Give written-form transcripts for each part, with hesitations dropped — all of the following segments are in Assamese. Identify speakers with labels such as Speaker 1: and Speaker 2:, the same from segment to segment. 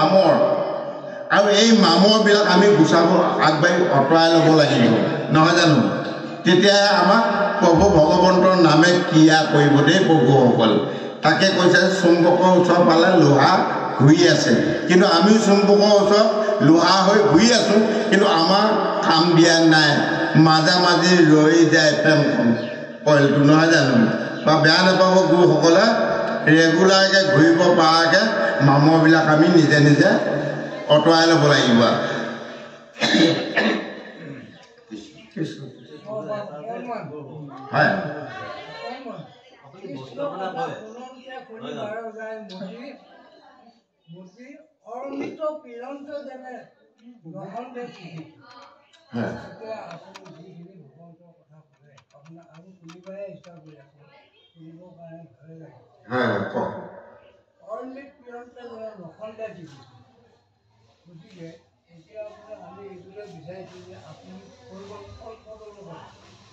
Speaker 1: মামৰ আৰু এই মামৰবিলাক আমি গুচাব আগবাঢ়ি আঁতৰাই ল'ব লাগিব নহয় জানো তেতিয়াহে আমাক প্ৰভু ভগৱন্তৰ নামে ক্ৰিয়া কৰিব দেই প্ৰভুসকল তাকে কৈছে চুম্বকৰ ওচৰ পালে লোহা ঘূৰি আছে কিন্তু আমি চুম্বকৰ ওচৰত লোহা হৈ ঘূৰি আছোঁ কিন্তু আমাৰ কাম দিয়া নাই মাজে মাজে ৰৈ যায় ফেনখন কইলটো নহয় জানো বা বেয়া নাপাব গুৰুসকলে ৰেগুলাৰকৈ ঘূৰিব পৰাকৈ মামৰবিলাক আমি নিজে নিজে অঁতৰাই ল'ব লাগিব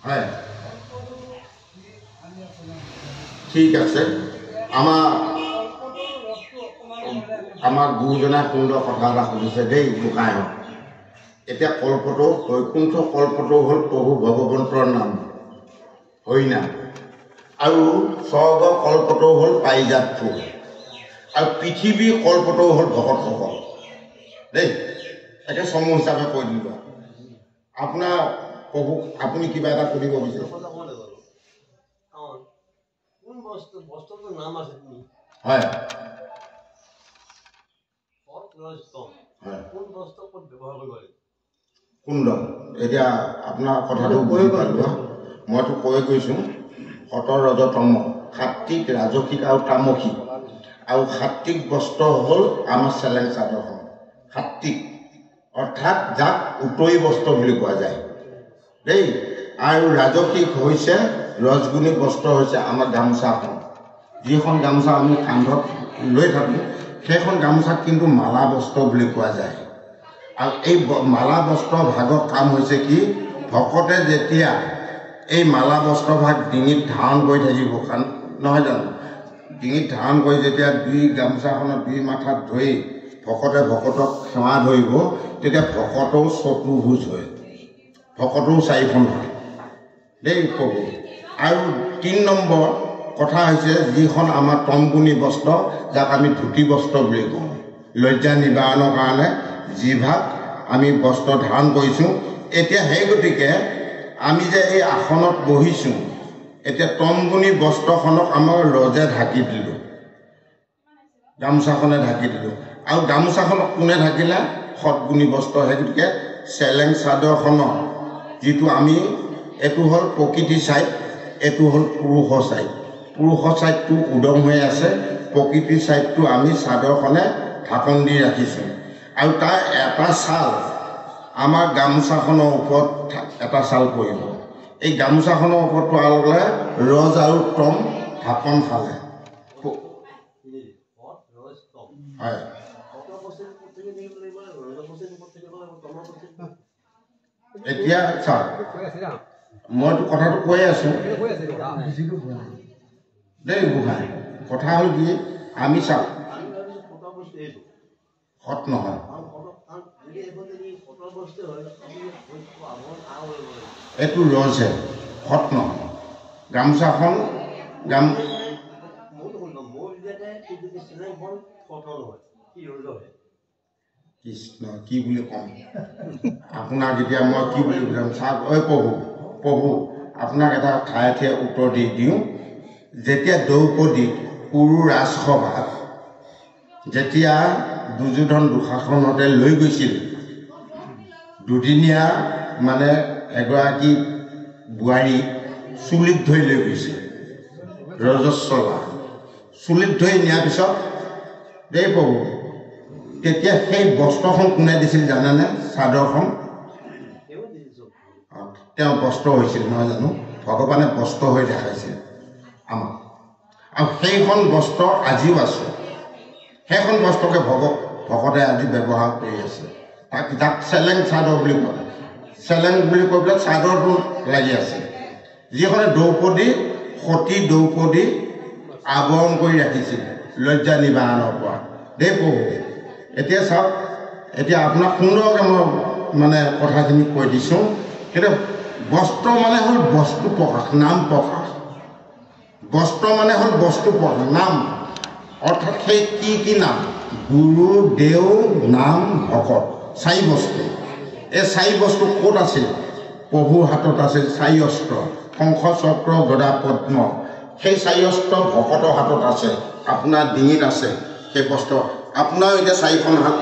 Speaker 1: হয় ঠিক আছে আমাৰ গুৰুজনাই সুন্দৰ কথা এটা সুধিছে দেই গোসাঁইহঁত এতিয়া কল্পটো বৈকুণ্ঠ কল্পটো হ'ল প্ৰভু ভগৱন্তৰ নাম হৰিনাম আৰু স্বৰ্গ কল্পটো হ'ল পাৰিজাত ফুল আৰু পৃথিৱীৰ কল্পটো হ'ল ভকতসকল দেই একে সমূহ হিচাপে কৈ দিব আপোনাৰ প্ৰভু আপুনি কিবা এটা কৰিব বিচাৰে হয় কুণ্ড এতিয়া আপোনাৰ কথাটো বুজি পালোঁ মইতো কৈ গৈছোঁ সতৰ ৰজতম সাত্বিক ৰাজসিক আৰু তামসিক আৰু সাত্বিক বস্ত্ৰ হ'ল আমাৰ চেলেং চাদৰখন সাত্বিক অৰ্থাৎ যাক উতৰি বস্ত্ৰ বুলি কোৱা যায় দেই আৰু ৰাজসিক হৈছে ৰজগুণী বস্ত্ৰ হৈছে আমাৰ গামোচাখন যিখন গামোচা আমি কান্ধত লৈ থাকোঁ সেইখন গামোচাক কিন্তু মালা বস্ত্ৰ বুলি কোৱা যায় আৰু এই মালা বস্ত্ৰ ভাগৰ কাম হৈছে কি ভকতে যেতিয়া এই মালা বস্ত্ৰ ভাগ ডিঙিত ধাৰণ কৰি থাকিব কাৰণ নহয় জানো ডিঙিত ধাৰণ কৰি যেতিয়া দুই গামোচাখনত দুই মাথাত ধৰি ভকতে ভকতক সেৱা ধৰিব তেতিয়া ভকতও চতুৰ্ভুজ হয় ভকতও চাৰিখন হয় দেই প্ৰভু আৰু ৩ নম্বৰ কথা হৈছে যিখন আমাৰ তমগুণী বস্ত্ৰ যাক আমি ধুতি বস্ত্ৰ বুলি কওঁ লজ্জা নিবাৰণৰ কাৰণে যিভাগ আমি বস্ত্ৰ ধাৰণ কৰিছোঁ এতিয়া সেই গতিকে আমি যে এই আসনত বহিছোঁ এতিয়া তমগুণী বস্ত্ৰখনক আমাৰ ৰজে ঢাকি দিলোঁ গামোচাখনে ঢাকি দিলোঁ আৰু গামোচাখনক কোনে ঢাকিলে সৎগুণী বস্ত্ৰ সেই গতিকে চেলেং চাদৰখনৰ যিটো আমি এইটো হ'ল প্ৰকৃতি ছাইড এইটো হ'ল পুৰুষৰ ছাইড পুৰুষৰ ছাইডটো উদং হৈ আছে প্ৰকৃতিৰ ছাইডটো আমি চাদৰখনে ঢাকন দি ৰাখিছোঁ আৰু তাৰ এটা ছাল আমাৰ গামোচাখনৰ ওপৰত এটা ছাল পৰিব এই গামোচাখনৰ ওপৰত পৰাৰ লগে ৰজ আৰু তম ঢাকন ফালে হয় এতিয়া চাওক মইতো কথাটো কৈ আছোঁ দেই গোসাঁই কথা হ'ল কি আমি চাওক সৎ নহয় এইটো ৰজহে সৎ নহয় গামোচাখন কৃষ্ণ কি বুলি ক'ম আপোনাক এতিয়া মই কি বুলি বুজাম চাওক ঐ প্ৰভু আপোনাক এটা ঠায়ে উত্তৰ দি দিওঁ যেতিয়া দ্ৰৌপদী কুৰু ৰাজসভাত যেতিয়া দুৰ্যোধন দুঃশাসনতে লৈ গৈছিল দুদিনীয়া মানে এগৰাকী বোৱাৰী চুলিত ধৰি লৈ গৈছিল ৰজস্বলা চুলিত ধৰি নিয়াৰ পিছত দেই প্ৰভু তেতিয়া সেই বস্ত্ৰখন কোনে দিছিল জানেনে চাদৰখন তেওঁ বস্ত্ৰ হৈছিল নহয় জানো ভগৱানে বস্ত্ৰ হৈ দেখাইছিল আমাক আৰু সেইখন বস্ত্ৰ আজিও আছে সেইখন বস্ত্ৰকে ভকতে আজি ব্যৱহাৰ কৰি আছে যাক চেলেং চাদৰ বুলি কয় চেলেং বুলি কৈ পেলাই চাদৰটো লাগি আছে যিখনে দ্ৰৌপদী সতী দ্ৰৌপদী আৱৰণ কৰি ৰাখিছিল লজ্জা নিবাৰণৰ পৰা দেই প্ৰভু এতিয়া চাওক এতিয়া আপোনাক সুন্দৰকৈ মই মানে কথাখিনি কৈ দিছোঁ কিন্তু বস্ত্ৰ মানে হ'ল বস্তু প্ৰকাশ নাম প্ৰকাশ বস্ত্ৰ মানে হ'ল বস্তু প্ৰকাশ নাম অৰ্থাৎ সেই কি নাম গুৰু দেও নাম ভকত চাৰি বস্তু এই চাৰি বস্তু ক'ত আছিল প্ৰভুৰ হাতত আছিল চাৰি অস্ত্ৰ শংখ চক্ৰ গদা পদ্ম সেই চাৰি অস্ত্ৰ ভকতৰ হাতত আছে আপোনাৰ ডিঙিত আছে সেই বস্ত্ৰ আপোনাৰ এতিয়া চাৰিখন হাত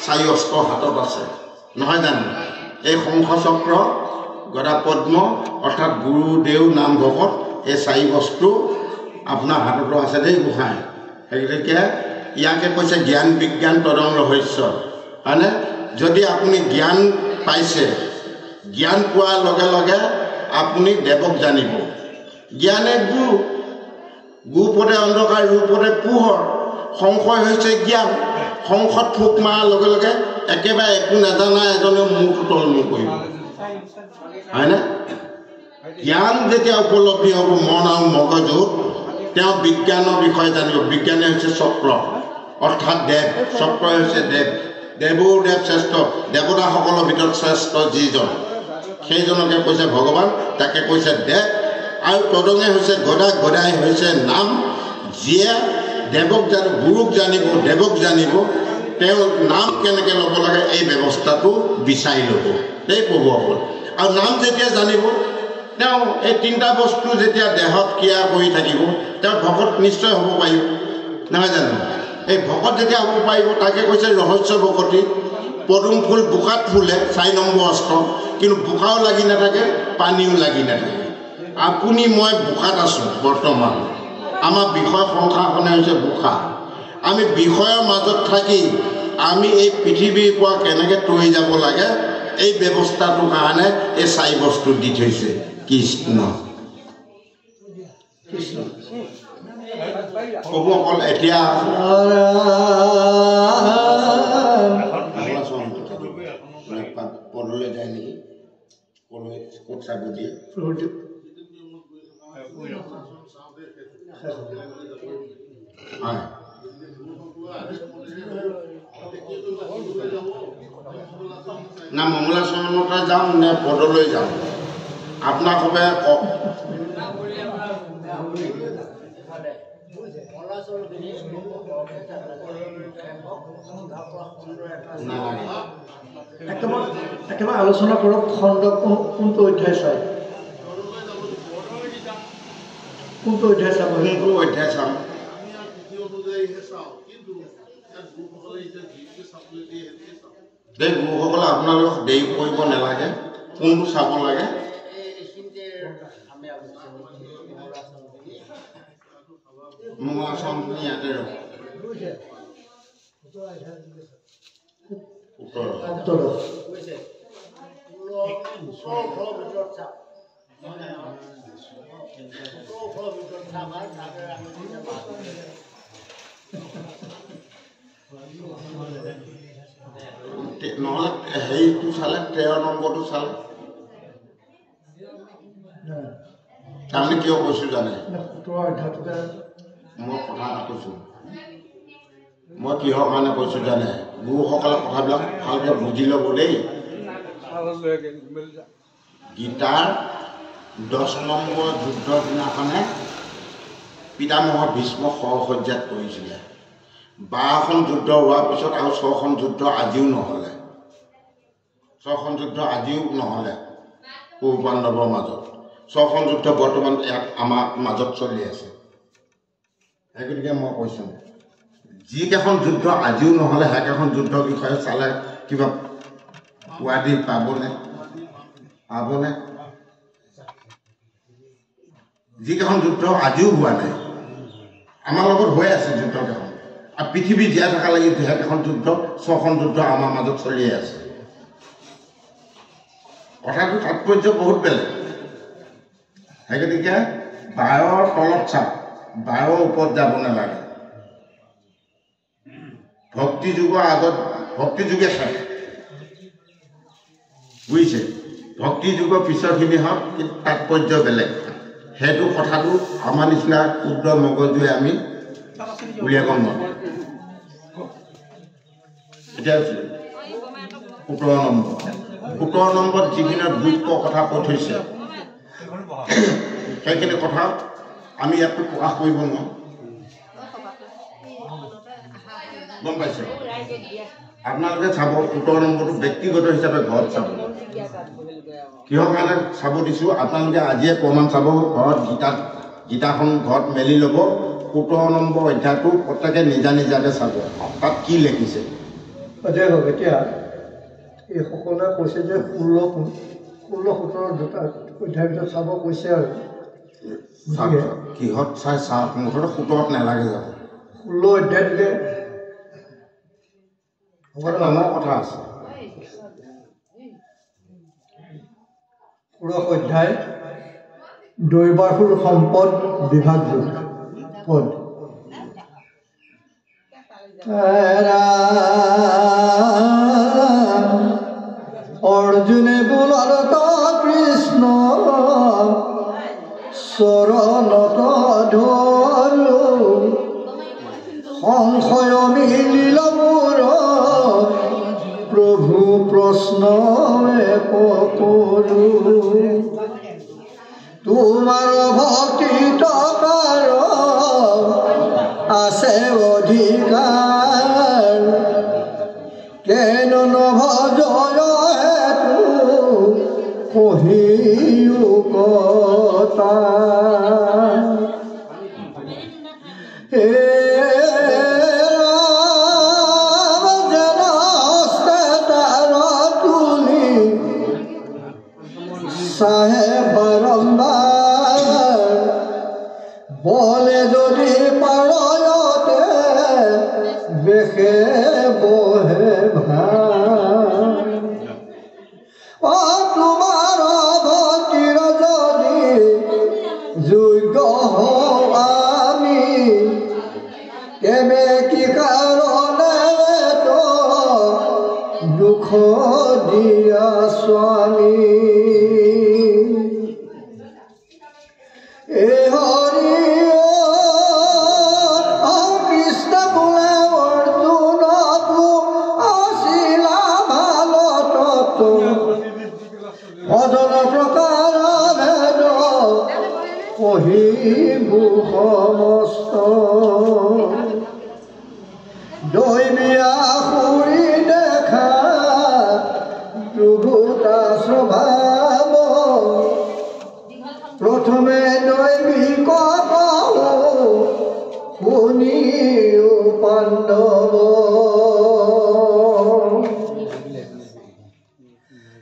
Speaker 1: চাৰি অস্ত্ৰ হাতত আছে নহয় জানো এই শংখ চক্ৰ গদা পদ্ম অৰ্থাৎ গুৰু দেও নাম ভকত এই চাৰি বস্তু আপোনাৰ হাততো আছে দেই গোসাঁই সেইগতিকে ইয়াকে কৈছে জ্ঞান বিজ্ঞান তদং ৰহস্য হয়নে যদি আপুনি জ্ঞান পাইছে জ্ঞান পোৱাৰ লগে লগে আপুনি দেৱক জানিব জ্ঞানে গুৰু পদে অন্ধকাৰ ৰূপতে পোহৰ সংশয় হৈছে জ্ঞান সংসদ ফুক মাৰাৰ লগে লগে একেবাৰে একো নাজানা এজনে মূৰটো তলমূৰ কৰিব হয়নে জ্ঞান যেতিয়া উপলব্ধি হ'ব মন আৰু মগজুত তেওঁ বিজ্ঞানৰ বিষয়ে জানিব বিজ্ঞানে হৈছে চক্ৰ অৰ্থাৎ দেৱ চক্ৰ হৈছে দেৱ দেৱৰ দেৱ শ্ৰেষ্ঠ দেৱতাসকলৰ ভিতৰত শ্ৰেষ্ঠ যিজন সেইজনকে কৈছে ভগৱান তাকে কৈছে দেৱ আৰু তদঙে হৈছে গদা গদাই হৈছে নাম যিয়ে দেৱক জানিব গুৰুক জানিব দেৱক জানিব তেওঁৰ নাম কেনেকৈ ল'ব লাগে এই ব্যৱস্থাটো বিচাৰি ল'ব দেই প্ৰভুসকল আৰু নাম যেতিয়া জানিব তেওঁ এই তিনিটা বস্তু যেতিয়া দেহত ক্ৰিয়া কৰি থাকিব তেওঁ ভকত নিশ্চয় হ'ব পাৰিব নহয় জানো এই ভকত যেতিয়া হ'ব পাৰিব তাকে কৈছে ৰহস্য ভকতি পদুম ফুল বোকাত ফুলে 4 নম্বৰ অস্ত্ৰ কিন্তু বোকাও লাগি নাথাকে পানীও লাগি নাথাকে আপুনি মই বোকাত আছোঁ বৰ্তমান আমাৰ বিষয় সংসাৰখনে হৈছে বোকা আমি বিষয়ৰ মাজত থাকি আমি এই পৃথিৱীৰ পৰা কেনেকৈ তৰি যাব লাগে এই ব্যৱস্থাটোৰ কাৰণে এই 4 বস্তু দি থৈছে কৃষ্ণ প্ৰভুসকল এতিয়া পদলৈ যায় নেকি ক'ত চাব দিয়ে না মংগলাচৰণতে যাওঁ নে পদলৈ যাওঁ আপোনাক সবে কওক
Speaker 2: একেবাৰে আলোচনা কৰক খণ্ড কোনটো অধ্যায় চাই কোনটো অধ্যায় চাব
Speaker 1: কোনটো অধ্যায় চাম দেই গুৰুসকলে আপোনালোকক দেৰি কৰিব নালাগে কোনটো চাব লাগে মংগলাচৰণখিনি ইয়াতে ৰ'ব নহ'লে হেৰিটো চালে 13 নম্বৰটো চালে তাৰমানে কিয় কৈছোঁ জানে মই কথা এটা কৈছোঁ মই কিহৰ কাৰণে কৈছোঁ জানে গুৰুসকলে কথাবিলাক ভালকৈ বুজি ল'ব দেই গীতাৰ 10 নম্বৰ যুদ্ধৰ দিনাখনে পিতামহ ভীষ্ম সহসজ্জাত কৰিছিলে 12খন যুদ্ধ হোৱাৰ পিছত আৰু 6খন যুদ্ধ আজিও নহ'লে 6খন যুদ্ধ আজিও নহ'লে কৌৰৱ পাণ্ডৱৰ মাজত 6খন যুদ্ধ বৰ্তমান ইয়াত আমাৰ মাজত চলি আছে সেইগতিকে মই কৈছোঁ যিকেইখন যুদ্ধ আজিও নহ'লে সেইকেইখন যুদ্ধৰ বিষয়ে চালে কিবা উৱাদি পাবনে যিকেইখন যুদ্ধ আজিও হোৱা নাই আমাৰ লগত হৈ আছে যুদ্ধকেইখন আৰু পৃথিৱী জীয়াই থকা লাগি সেইকেইখন যুদ্ধ 6খন যুদ্ধ আমাৰ মাজত চলিয়ে আছে কথাটো তাৎপৰ্য বহুত বেলেগ সেইগতিকে বায়ৰ তলত চাপ বায়ৰ ওপৰত যাব নালাগে ভক্তি যুগৰ আগত ভক্তি যুগে শেষ বুজিছে ভক্তি যুগৰ পিছৰখিনি হওক কিন্তু তাৎপৰ্য বেলেগ সেইটো কথাটো আমাৰ নিচিনা ক্ষুদ্ৰ মগজুৱে আমি উলিয়াব নোৱাৰোঁ এতিয়া 17 নম্বৰত যিখিনি দুখ কথা কৈ থৈছে সেইখিনি কথা আমি ইয়াতো প্ৰকাশ কৰিব নোৱাৰোঁ গম পাইছে আপোনালোকে চাব 17 নম্বৰটো ব্যক্তিগত হিচাপে ঘৰত চাব কিহৰ কাৰণে চাব দিছোঁ আপোনালোকে আজিয়ে প্ৰমাণ চাব ঘৰত গীতাখন ঘৰত মেলি ল'ব 17 নম্বৰ অধ্যায়টো প্ৰত্যেকে নিজা নিজাকৈ চাব তাত কি লিখিছে
Speaker 2: এতিয়া এই সকলোৱে কৈছে যে 16-17 দুটা অধ্যায়ৰ ভিতৰত চাব কৈছে আৰু
Speaker 1: কিহত চাই চাওক মুঠতে 17ত নালাগে যাব
Speaker 2: 16 অধ্যায়টোকে
Speaker 1: ডাঙৰ কথা আছে
Speaker 2: 16 অধ্যায় দৈবাসুৰ সম্পদ বিভাগযোগ পদ অৰ্জুনে বোলালত কৃষ্ণ চৰণত ধৰো সংশয় মিলিল মোৰ প্ৰভু প্ৰশ্ন কৰো তোমাৰ ভক্তি টকাৰ আছে অধিকাৰ কেন নভজয় হেতু কহিও কথা সাহেব বারম্বার বলে যদি পারতে বেখে বহে ও তোমার ভক্তির যদি যোগ্য হও আমি কেবে কি কারণে তো দুঃখ দিয়া স্বামী কৃষ্ণ বোলে অর্জুন আসিলা ভালো তত্ত্ব ভজন প্রকার ভেদ কহিবু সমস্ত দৈবিয়া সুরি দেখা প্রভুতা স্বভাব প্রথমে দৈবিক শুনি পাণ্ডব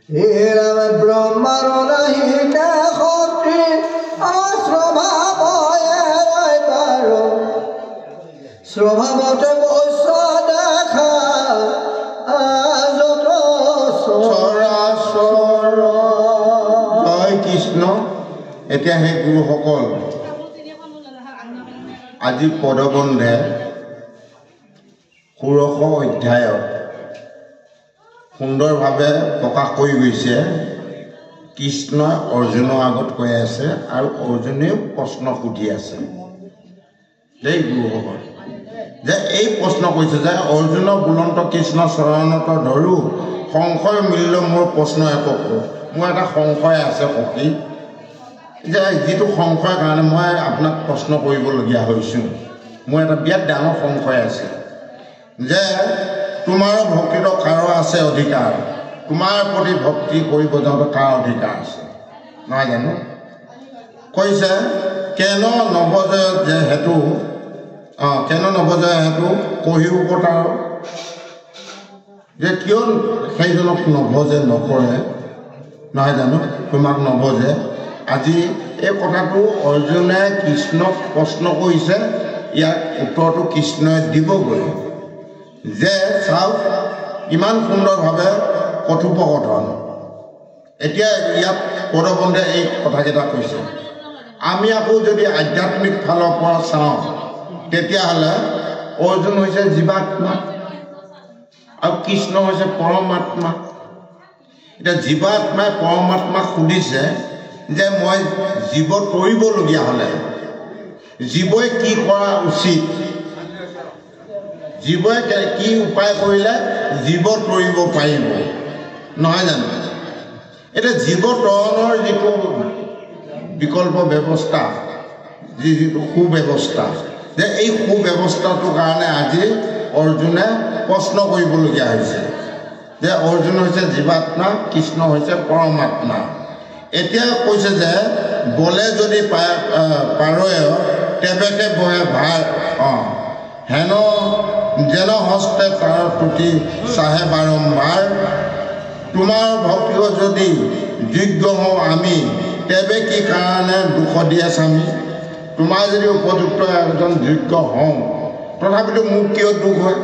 Speaker 2: এরাম ব্রহ্মার নাহিতে শক্তি অস্বভাব এরাই পার স্বভাৱতে বৈশ্য দেখা যত চৰাচৰ
Speaker 1: জয় কৃষ্ণ এতিয়া সেই গুৰুসকল আজি পদবন্ধে 16 অধ্যায়ত সুন্দৰভাৱে প্ৰকাশ কৰি গৈছে কৃষ্ণই অৰ্জুনৰ আগত কৈ আছে আৰু অৰ্জুনেও প্ৰশ্ন সুধি আছে দেই গুৰুসকল যে এই প্ৰশ্ন কৈছে যে অৰ্জুনৰ বুলন্ত কৃষ্ণ চৰণত ধৰো সংশয় মিলিল মোৰ প্ৰশ্ন একক মোৰ এটা সংশয় আছে সখী যে যিটো সংশয়ৰ কাৰণে মই আপোনাক প্ৰশ্ন কৰিবলগীয়া হৈছোঁ মোৰ এটা বিৰাট ডাঙৰ সংশয় আছে যে তোমাৰ ভক্তিৰ কাৰ আছে অধিকাৰ তোমাৰ প্ৰতি ভক্তি কৰিব যাওঁতে কাৰ অধিকাৰ আছে নহয় জানো কৈছে কেন নৱজয় যে হেতু কেন নৱজয় হেতু কহিও কটাৰ যে কিয় সেইজনক নভজে নকৰে নহয় জানো তোমাক নভজে আজি এই কথাটো অৰ্জুনে কৃষ্ণক প্ৰশ্ন কৰিছে ইয়াৰ উত্তৰটো কৃষ্ণই দিবগৈ যে চাওক ইমান সুন্দৰভাৱে কথোপকথন এতিয়া ইয়াত পদবন্ধে এই কথাকেইটা কৈছে আমি আকৌ যদি আধ্যাত্মিক ফালৰ পৰা চাওঁ তেতিয়াহ'লে অৰ্জুন হৈছে জীৱাত্মা আৰু কৃষ্ণ হৈছে পৰমাত্মা এতিয়া জীৱাত্মাই পৰমাত্মাক সুধিছে যে মই জীৱ তৰিবলগীয়া হ'লে জীৱই কি কৰা উচিত জীৱই কি উপায় কৰিলে জীৱ তৰিব পাৰিব নহয় জানো এটা জীৱ তৰণৰ যিটো বিকল্প ব্যৱস্থা যিটো সুব্যৱস্থা যে এই সুব্যৱস্থাটোৰ কাৰণে আজি অৰ্জুনে প্ৰশ্ন কৰিবলগীয়া হৈছে যে অৰ্জুন হৈছে জীৱাত্মা কৃষ্ণ হৈছে পৰমাত্মা এতিয়া কৈছে যে বলে যদি পাৰয় তেবেকে বহে ভাৰ হেন যেন হস্তে তাৰ প্ৰতি চাহে বাৰম্বাৰ তোমাৰ ভক্তিও যদি যোগ্য হওঁ আমি তেবে কি কাৰণে দুখ দিয়ে স্বামী তোমাৰ যদি উপযুক্ত এজন যোগ্য হওঁ তথাপিতো মোক কিয় দুখ হয়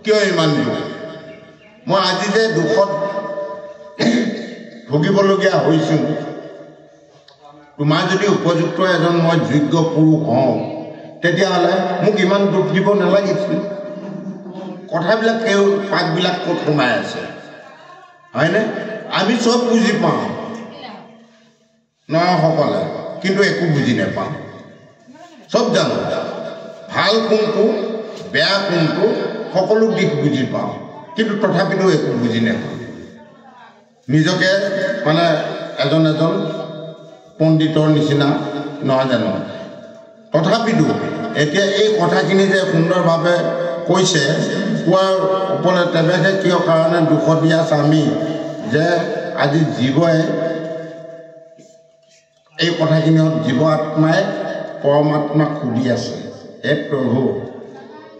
Speaker 1: কিয় ইমান দুখ মই আজি যে দুখত ভুগিবলগীয়া হৈছোঁ তোমাৰ যদি উপযুক্ত এজন মই যোগ্য পুৰুষ হওঁ তেতিয়াহ'লে মোক ইমান দুখ দিব নালাগিছিল কথাবিলাক পাকবিলাক ক'ত সোমাই আছে হয়নে আমি চব বুজি পাওঁ নসকলে কিন্তু একো বুজি নাপাওঁ চব জানো ভাল কোনটো বেয়া কোনটো সকলো দিশ বুজি পাওঁ কিন্তু তথাপিতো একো বুজি নাপাওঁ নিজকে মানে এজন পণ্ডিতৰ নিচিনা নহয় জানো তথাপিতো এতিয়া এই কথাখিনি যে সুন্দৰভাৱে কৈছে কোৱাৰ ওপৰত তেৱেহে কিয় কাৰণে দুখ দিয়া স্বামী যে আজি জীৱই এই কথাখিনি জীৱ আত্মাই পৰমাত্মাক সুধি আছে হে প্ৰভু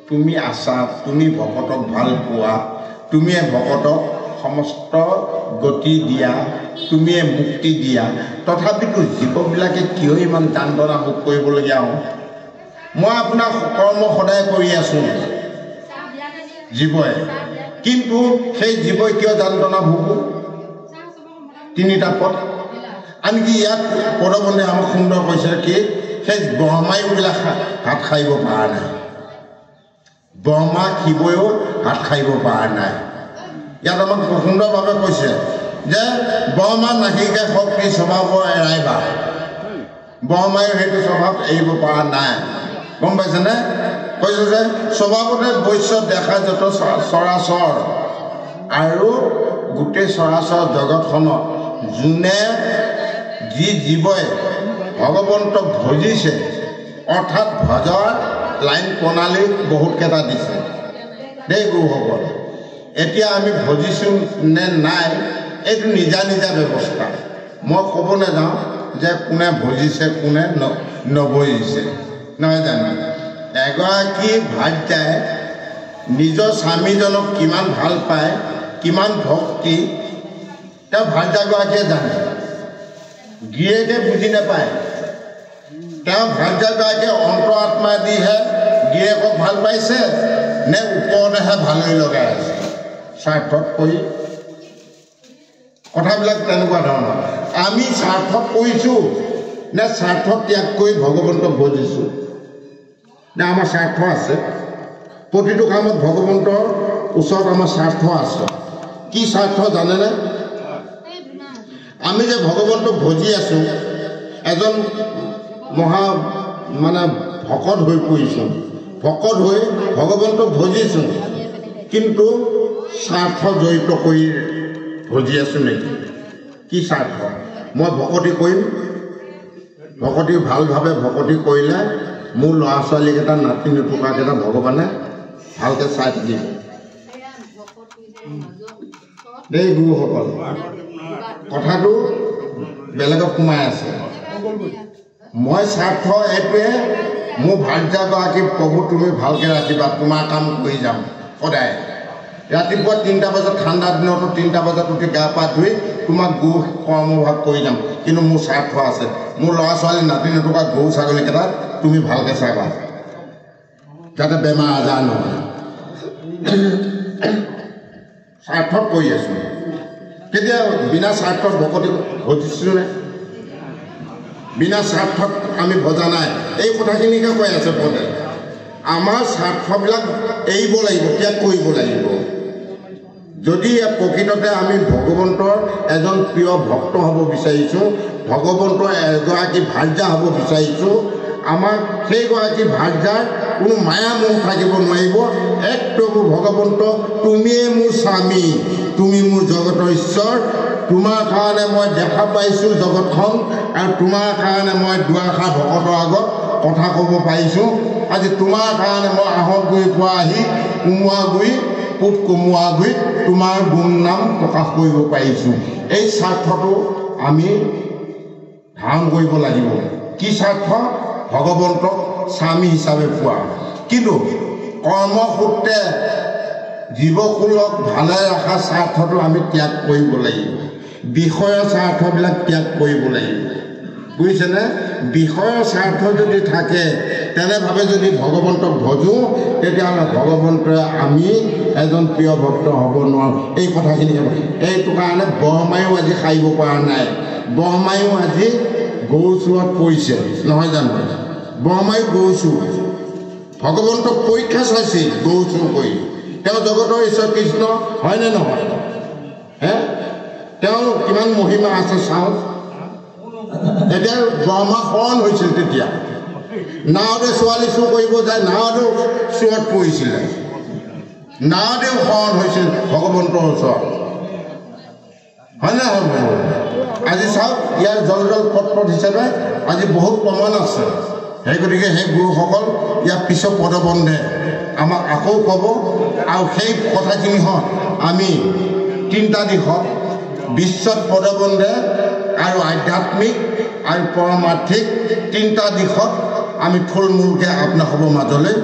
Speaker 1: তুমি আছা তুমি ভকতক ভাল পোৱা তুমিয়ে ভকতক সমস্ত গতি দিয়া তুমিয়ে মুক্তি দিয়া তথাপিতো জীৱবিলাকে কিয় ইমান যান্ত্ৰণা ভোগ কৰিবলগীয়া হয় মই আপোনাৰ কৰ্ম সদায় কৰি আছোঁ জীৱই কিন্তু সেই জীৱই কিয় যান্ত্ৰণা ভোগ তিনিটা পদ আনকি ইয়াত পদবন্ধে আমাক সুন্দৰ কৈছে কি সেই ব্ৰহ্মায়ুবিলাক হাত সাৰিব পৰা নাই ব্ৰহ্মা শিৱয়ো হাত সাৰিব পৰা নাই ইয়াত আমাক সুন্দৰভাৱে কৈছে যে ব্ৰহ্মা নাহিকে শক্তি স্বভাৱ এৰাইবা ব্ৰহ্মায়ো সেইটো স্বভাৱ এৰিব পৰা নাই গম পাইছেনে কৈছে যে স্বভাৱতে বৈশ্য দেখা যত চৰাচৰ আৰু গোটেই চৰাচৰ জগতখনত যোনে যি জীৱই ভগৱন্তক ভজিছে অৰ্থাৎ ভজাৰ লাইন প্ৰণালী বহুতকেইটা দিছে দেই গুৰুসকল এতিয়া আমি ভজিছোঁ নে নাই এইটো নিজা নিজা ব্যৱস্থা মই ক'ব নাযাওঁ যে কোনে ভজিছে কোনে নভজিছে নহয় জানো এগৰাকী ভাৰ্যাই নিজৰ স্বামীজনক কিমান ভাল পায় কিমান ভক্তি তেওঁ ভাৰ্যাগৰাকীয়ে জানে গিৰিয়েকে বুজি নাপায় তেওঁ ভাৰ্যাগৰাকীয়ে অন্তৰ আত্মা দিহে গিৰিয়েকক ভাল পাইছে নে ওপৰতেহে ভালই লগাই আছে স্বাৰ্থত কৰি কথাবিলাক তেনেকুৱা ধৰণৰ আমি স্বাৰ্থত কৰিছোঁ নে স্বাৰ্থ ত্যাগ কৰি ভগৱন্তক ভজিছোঁ নে আমাৰ স্বাৰ্থ আছে প্ৰতিটো কামত ভগৱন্তৰ ওচৰত আমাৰ স্বাৰ্থ আছে কি স্বাৰ্থ জানেনে আমি যে ভগৱন্তক ভজি আছোঁ এজন মহা মানে ভকত হৈ পৰিছোঁ ভকত হৈ ভগৱন্তক ভজিছোঁ কিন্তু স্বাৰ্থ জড়িত কৰি ভজি আছোঁ নেকি কি স্বাৰ্থ মই ভকতি কৰিম ভকতি ভালভাৱে ভকতি কৰিলে মোৰ ল'ৰা ছোৱালীকেইটা নাতি নতুকাকেইটা ভগৱানে ভালকৈ চাই থাকিব দেই গুৰুসকল কথাটো বেলেগত সোমাই আছে মই স্বাৰ্থ এইটোৱে মোৰ ভাৰ্যাগৰাকী প্ৰভু তুমি ভালকৈ ৰাখিবা তোমাৰ কাম কৰি যাম সদায় ৰাতিপুৱা 3টা বজাত ঠাণ্ডা দিনতো 3টা বজাত উঠি গা পা ধুই তোমাক গৰু কৰ্মভাগ কৰি যাম কিন্তু মোৰ স্বাৰ্থ আছে মোৰ ল'ৰা ছোৱালী নাতি নতুকা গৰু ছাগলীকেইটা তুমি ভালকৈ চাবা যাতে বেমাৰ আজাৰ নহয় স্বাৰ্থত কৰি আছোঁ কেতিয়া বিনা স্বাৰ্থত ভকতি ভজিছোঁনে বিনা স্বাৰ্থত আমি ভজা নাই এই কথাখিনিকে কৈ আছে পদে আমাৰ স্বাৰ্থবিলাক এৰিব লাগিব ত্যাগ কৰিব লাগিব যদি প্ৰকৃততে আমি ভগৱন্তৰ এজন প্ৰিয় ভক্ত হ'ব বিচাৰিছোঁ ভগৱন্তৰ এগৰাকী ভাৰ্যা হ'ব বিচাৰিছোঁ আমাৰ সেইগৰাকী ভাৰ্যাৰ কোনো মায়া মোহ থাকিব নোৱাৰিব এক প্ৰভু ভগৱন্ত তুমিয়ে মোৰ স্বামী তুমি মোৰ জগতৰ ঈশ্বৰ তোমাৰ কাৰণে মই দেখা পাইছোঁ জগতখন আৰু তোমাৰ কাৰণে মই দুআষাৰ ভকতৰ আগত কথা ক'ব পাৰিছোঁ আজি তোমাৰ কাৰণে মই আহত গৈ পোৱা আহি কোমোৱা গুৰি পুত কোমোৱা গুৰিত তোমাৰ গুণ নাম প্ৰকাশ কৰিব পাৰিছোঁ এই স্বাৰ্থটো আমি ধাৰণ কৰিব লাগিব কি স্বাৰ্থ ভগৱন্তক স্বামী হিচাপে পোৱা কিন্তু কৰ্মসূত্ৰে জীৱকুলক ভালে ৰখা স্বাৰ্থটো আমি ত্যাগ কৰিব লাগিব বিষয়ৰ স্বাৰ্থবিলাক ত্যাগ কৰিব লাগিব বুজিছেনে বিষয়ৰ স্বাৰ্থ যদি থাকে তেনেভাৱে যদি ভগৱন্তক ভজোঁ তেতিয়াহ'লে ভগৱন্তই আমি এজন প্ৰিয় ভক্ত হ'ব নোৱাৰোঁ এই কথাখিনি এইটো কাৰণে বৰমায়ো আজি সাৰিব পৰা নাই বৰমায়ো আজি গৰু চোৰত পৰিছে নহয় জানো বৰমায়ো গৰু চোৰ ভগৱন্তক পৰীক্ষা চাইছে গৰু চোৰ কৰি তেওঁ জগতৰ ঈশ্বৰ কৃষ্ণ হয়নে নহয় হে তেওঁ কিমান মহিমা আছে চাওঁ এতিয়া ব্ৰহ্মা শৰণ হৈছিল তেতিয়া নাৰদে ছোৱালী চুৰ কৰিব যায় নাৰদেও চোৰত পৰিছিলে নাৰদেও শৰণ হৈছিল ভগৱন্তৰ ওচৰত হয়নে নহয় আজি চাওক ইয়াৰ জল জল পত্ৰ হিচাপে আজি বহুত প্ৰমাণ আছে সেই গতিকে সেই গুৰুসকল ইয়াৰ পিছৰ পদবন্ধে আমাক আকৌ ক'ব আৰু সেই কথাখিনি হয় আমি তিনিটা দিশত বিশ্বত পদবন্ধে আৰু আধ্যাত্মিক আৰু পৰমাৰ্থিক তিনিটা দিশত আমি থুলমূলকৈ আপোনালোকৰ মাজলৈ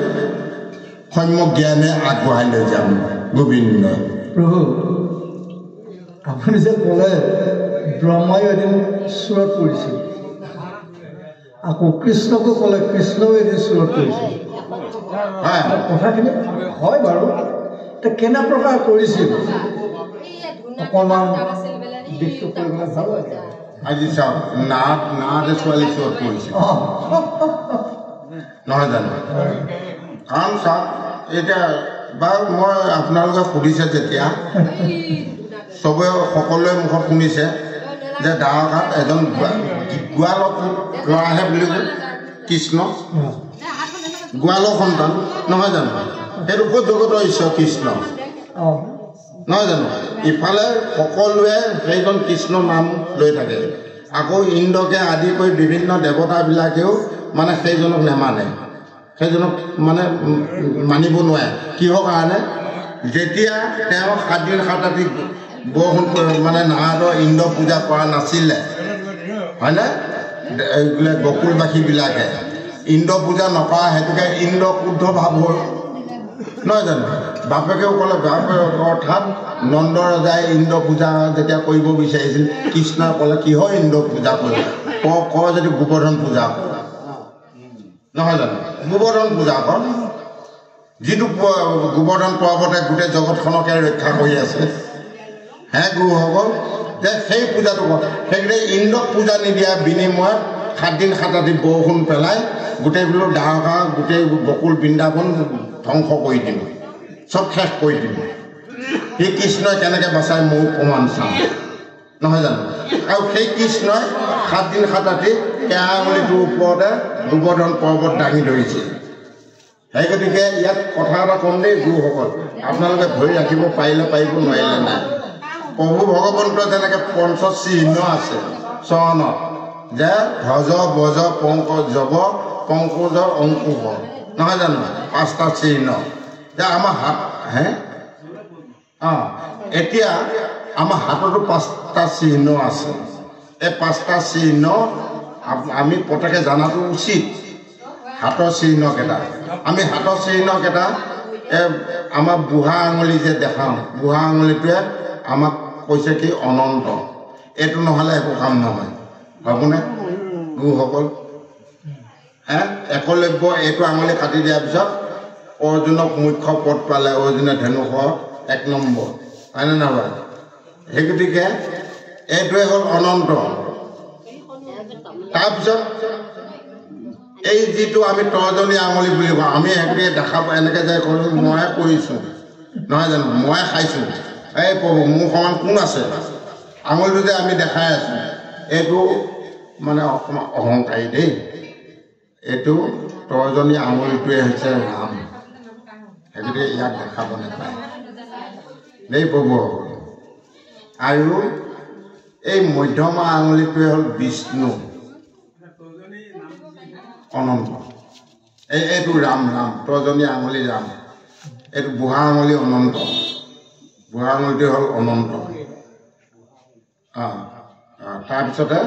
Speaker 1: সম্যক জ্ঞানে আগবঢ়াই লৈ যাম গোবিন্দ
Speaker 2: প্ৰভু আপুনি যে ক'লে ব্ৰহ্মায়ো এদিন চোৰত পৰিছিল আকৌ কৃষ্ণকো ক'লে কৃষ্ণও এদিন চোৰত পৰিছিল কথাখিনি হয় বাৰু এতিয়া কেনে প্ৰকাৰ কৰিছিল অকণমান দিশটো কৰিবলৈ ভাল লাগে
Speaker 1: আজি চাওক নাৰদে ছোৱালী চোৰত পৰিছিল নহয় জানো কাৰণ চাওক এতিয়া বাৰু মই আপোনালোকে সুধিছে যেতিয়া চবে সকলোৱে মুখত শুনিছে যে দ্বাৰকাত এজন গোৱালক ল'ৰাহে বুলি কয় কৃষ্ণ গোৱালৰ সন্তান নহয় জানো সেইটো ক'ত জগতৰ ঈশ্বৰ কৃষ্ণ নহয় জানো ইফালে সকলোৱে সেইজন কৃষ্ণ নাম লৈ থাকে আকৌ ইন্দ্ৰকে আদি কৰি বিভিন্ন দেৱতাবিলাকেও মানে সেইজনক নেমানে সেইজনক মানে মানিব নোৱাৰে কিহৰ কাৰণে যেতিয়া তেওঁ 7 দিন 7 ৰাতি বৰষুণ মানে নাৰদৰ ইন্দ্ৰ পূজা কৰা নাছিলে হয়নে এইবিলাক গকুলবাসীবিলাকে ইন্দ্ৰ পূজা নকৰা হেতুকে ইন্দ্ৰ ক্ৰুদ্ধ ভাৱ হ'ল নহয় জানো বাপেকেও ক'লে বাপেক অৰ্থাৎ নন্দ ৰজাই ইন্দ্ৰ পূজা যেতিয়া কৰিব বিচাৰিছিল কৃষ্ণই ক'লে কিহৰ ইন্দ্ৰ পূজা কৰিব কয় যদি গোবৰ্ধন পূজা নহয় জানো গোবৰ্ধন পূজা কৰ যিটো গোবৰ্ধন পৰ্বতে গোটেই জগতখনকে ৰক্ষা কৰি আছে হে গুৰুসকল যে সেই পূজাটো কৰ সেইগতিকে ইন্দ্ৰক পূজা নিদিয়াৰ বিনিময়ত 7 দিন 7 ৰাতি বৰষুণ পেলাই গোটেই বোলো দ্বাৰকা গোটেই বকুল বৃন্দাবন ধ্বংস কৰি দিম চব শেষ কৰি দিম সেই কৃষ্ণই কেনেকৈ বচাই মোৰ প্ৰমাণ চাম নহয় জানো আৰু সেই কৃষ্ণই 7 দিন 7 ৰাতি কেঁহা আঙুলিটোৰ ওপৰতে গোবৰ্ধন পৰ্বত দাঙি ধৰিছে সেই গতিকে ইয়াত কথা এটা কম দেই গুৰুসকল আপোনালোকে ধৰি ৰাখিব পাৰিলে পাৰিব নোৱাৰিলে নাই প্ৰভু ভগৱন্তৰ যেনেকৈ পঞ্চচিহ্ন আছে চৰণত যে ধ্বজ বজ পংকজ জব পংকজ অংকুশ নহয় জানো 5টা চিহ্ন যে আমাৰ হাত এতিয়া আমাৰ হাততো 5টা চিহ্ন আছে এই 5টা চিহ্ন আমি প্ৰত্যেকে জনাটো উচিত হাতৰ চিহ্নকেইটা আমি হাতৰ চিহ্নকেইটা আমাৰ বুঢ়া আঙুলি যে দেখাওঁ বুঢ়া আঙুলিটোৱে আমাক কৈছে কি অনন্ত এইটো নহ'লে একো কাম নহয় ভাবোনে গুৰুসকল একলব্য এইটো আঙুলি কাটি দিয়াৰ পিছত অৰ্জুনক মুখ্য পদ পালে অৰ্জুনে ধেনুকৰ 1 নম্বৰ হয়নে নহয় সেই গতিকে এইটোৱে হ'ল অনন্ত তাৰপিছত এই যিটো আমি তৰ্জনী আঙুলি বুলি কওঁ আমি একদিকে দেখা এনেকৈ যে ক'লোঁ ময়ে কৰিছোঁ নহয় জানো ময়ে খাইছোঁ এই প্ৰভু মোৰ সমান কোন আছে আঙুলিটো যে আমি দেখাই আছোঁ এইটো মানে অকণমান অহংকাৰী দেই এইটো তৰ্জনী আঙুলিটোৱে হৈছে ৰাম সেইগতিকে ইয়াক দেখাব নাপায় দেই প্ৰভুসকল আৰু এই মধ্যমা আঙুলিটোৱে হ'ল বিষ্ণু অনন্ত এইটো ৰাম ৰাম তৰ্জনী আঙুলি ৰাম এইটো বুঢ়া আঙুলি অনন্ত বুঢ়া আঙুলিটোৱে হ'ল অনন্ত তাৰপিছতে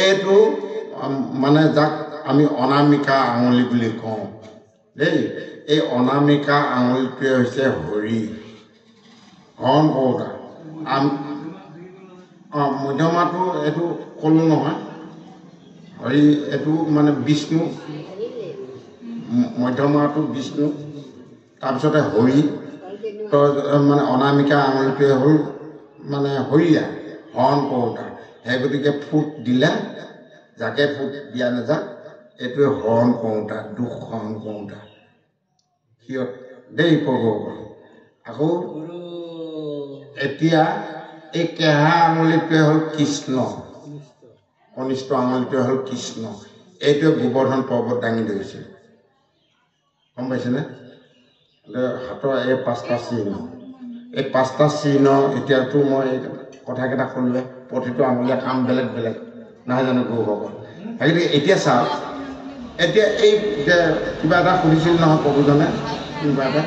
Speaker 1: এইটো মানে যাক আমি অনামিকা আঙুলি বুলি কওঁ দেই এই অনামিকা আঙুলিটোৱে হৈছে হৰি হৰণ কৰোঁতা মধ্যমাটো এইটো ক'লো নহয় হৰি এইটো মানে বিষ্ণু মধ্যমাটো বিষ্ণু তাৰপিছতে হৰি মানে অনামিকা আঙুলিটোৱে হ'ল মানে হৰিয়া হৰণ কৰোঁতা সেই গতিকে ফুট দিলে যাকে ফুট দিয়া নাযায় এইটোৱে হৰণ কৰোঁতা দুখ হৰণ কৰোঁতা সিহঁত দেই প্ৰভুসকল আকৌ এতিয়া এই কেহা আঙুলিটোৱে হ'ল কৃষ্ণ কনিষ্ঠ আঙুলিটোৱে হ'ল কৃষ্ণ এইটোৱে গোবৰ্ধন পৰ্বত দাঙি ধৰিছিল গম পাইছেনে হাতৰ এই 5টা চিহ্ন এই 5টা চিহ্ন এতিয়াতো মই এই কথাকেইটা ক'লোৱে প্ৰতিটো আঙুলীয়া কাম বেলেগ বেলেগ নহয় জানো গুৰুসকল সেইগতিকে এতিয়া চাওক এতিয়া এই যে কিবা এটা সুধিছিল নহয় প্ৰভুজনে কিবা এটা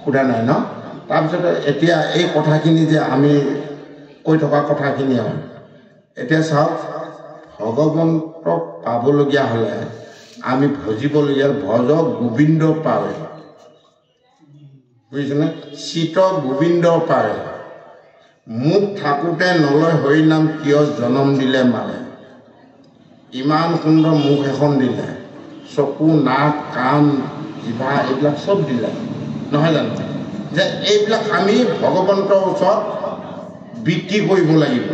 Speaker 1: সোধা নাই ন তাৰপিছতে এতিয়া এই কথাখিনি যে আমি কৈ থকা কথাখিনি হয় এতিয়া চাওক ভগৱন্তক পাবলগীয়া হ'লে আমি ভজিবলগীয়া ভজ গোবিন্দ পাৱে বুজিছেনে চিত গোবিন্দ পাৱে মুখ থাকোঁতে নলয় হৰি নাম কিয় জনম দিলে মাৰে ইমান সুন্দৰ মুখ এখন দিলে চকু নাক কাণ জিভা এইবিলাক চব দিলে নহয় জানো যে এইবিলাক আমি ভগৱন্তৰ ওচৰত বৃত্তি কৰিব লাগিব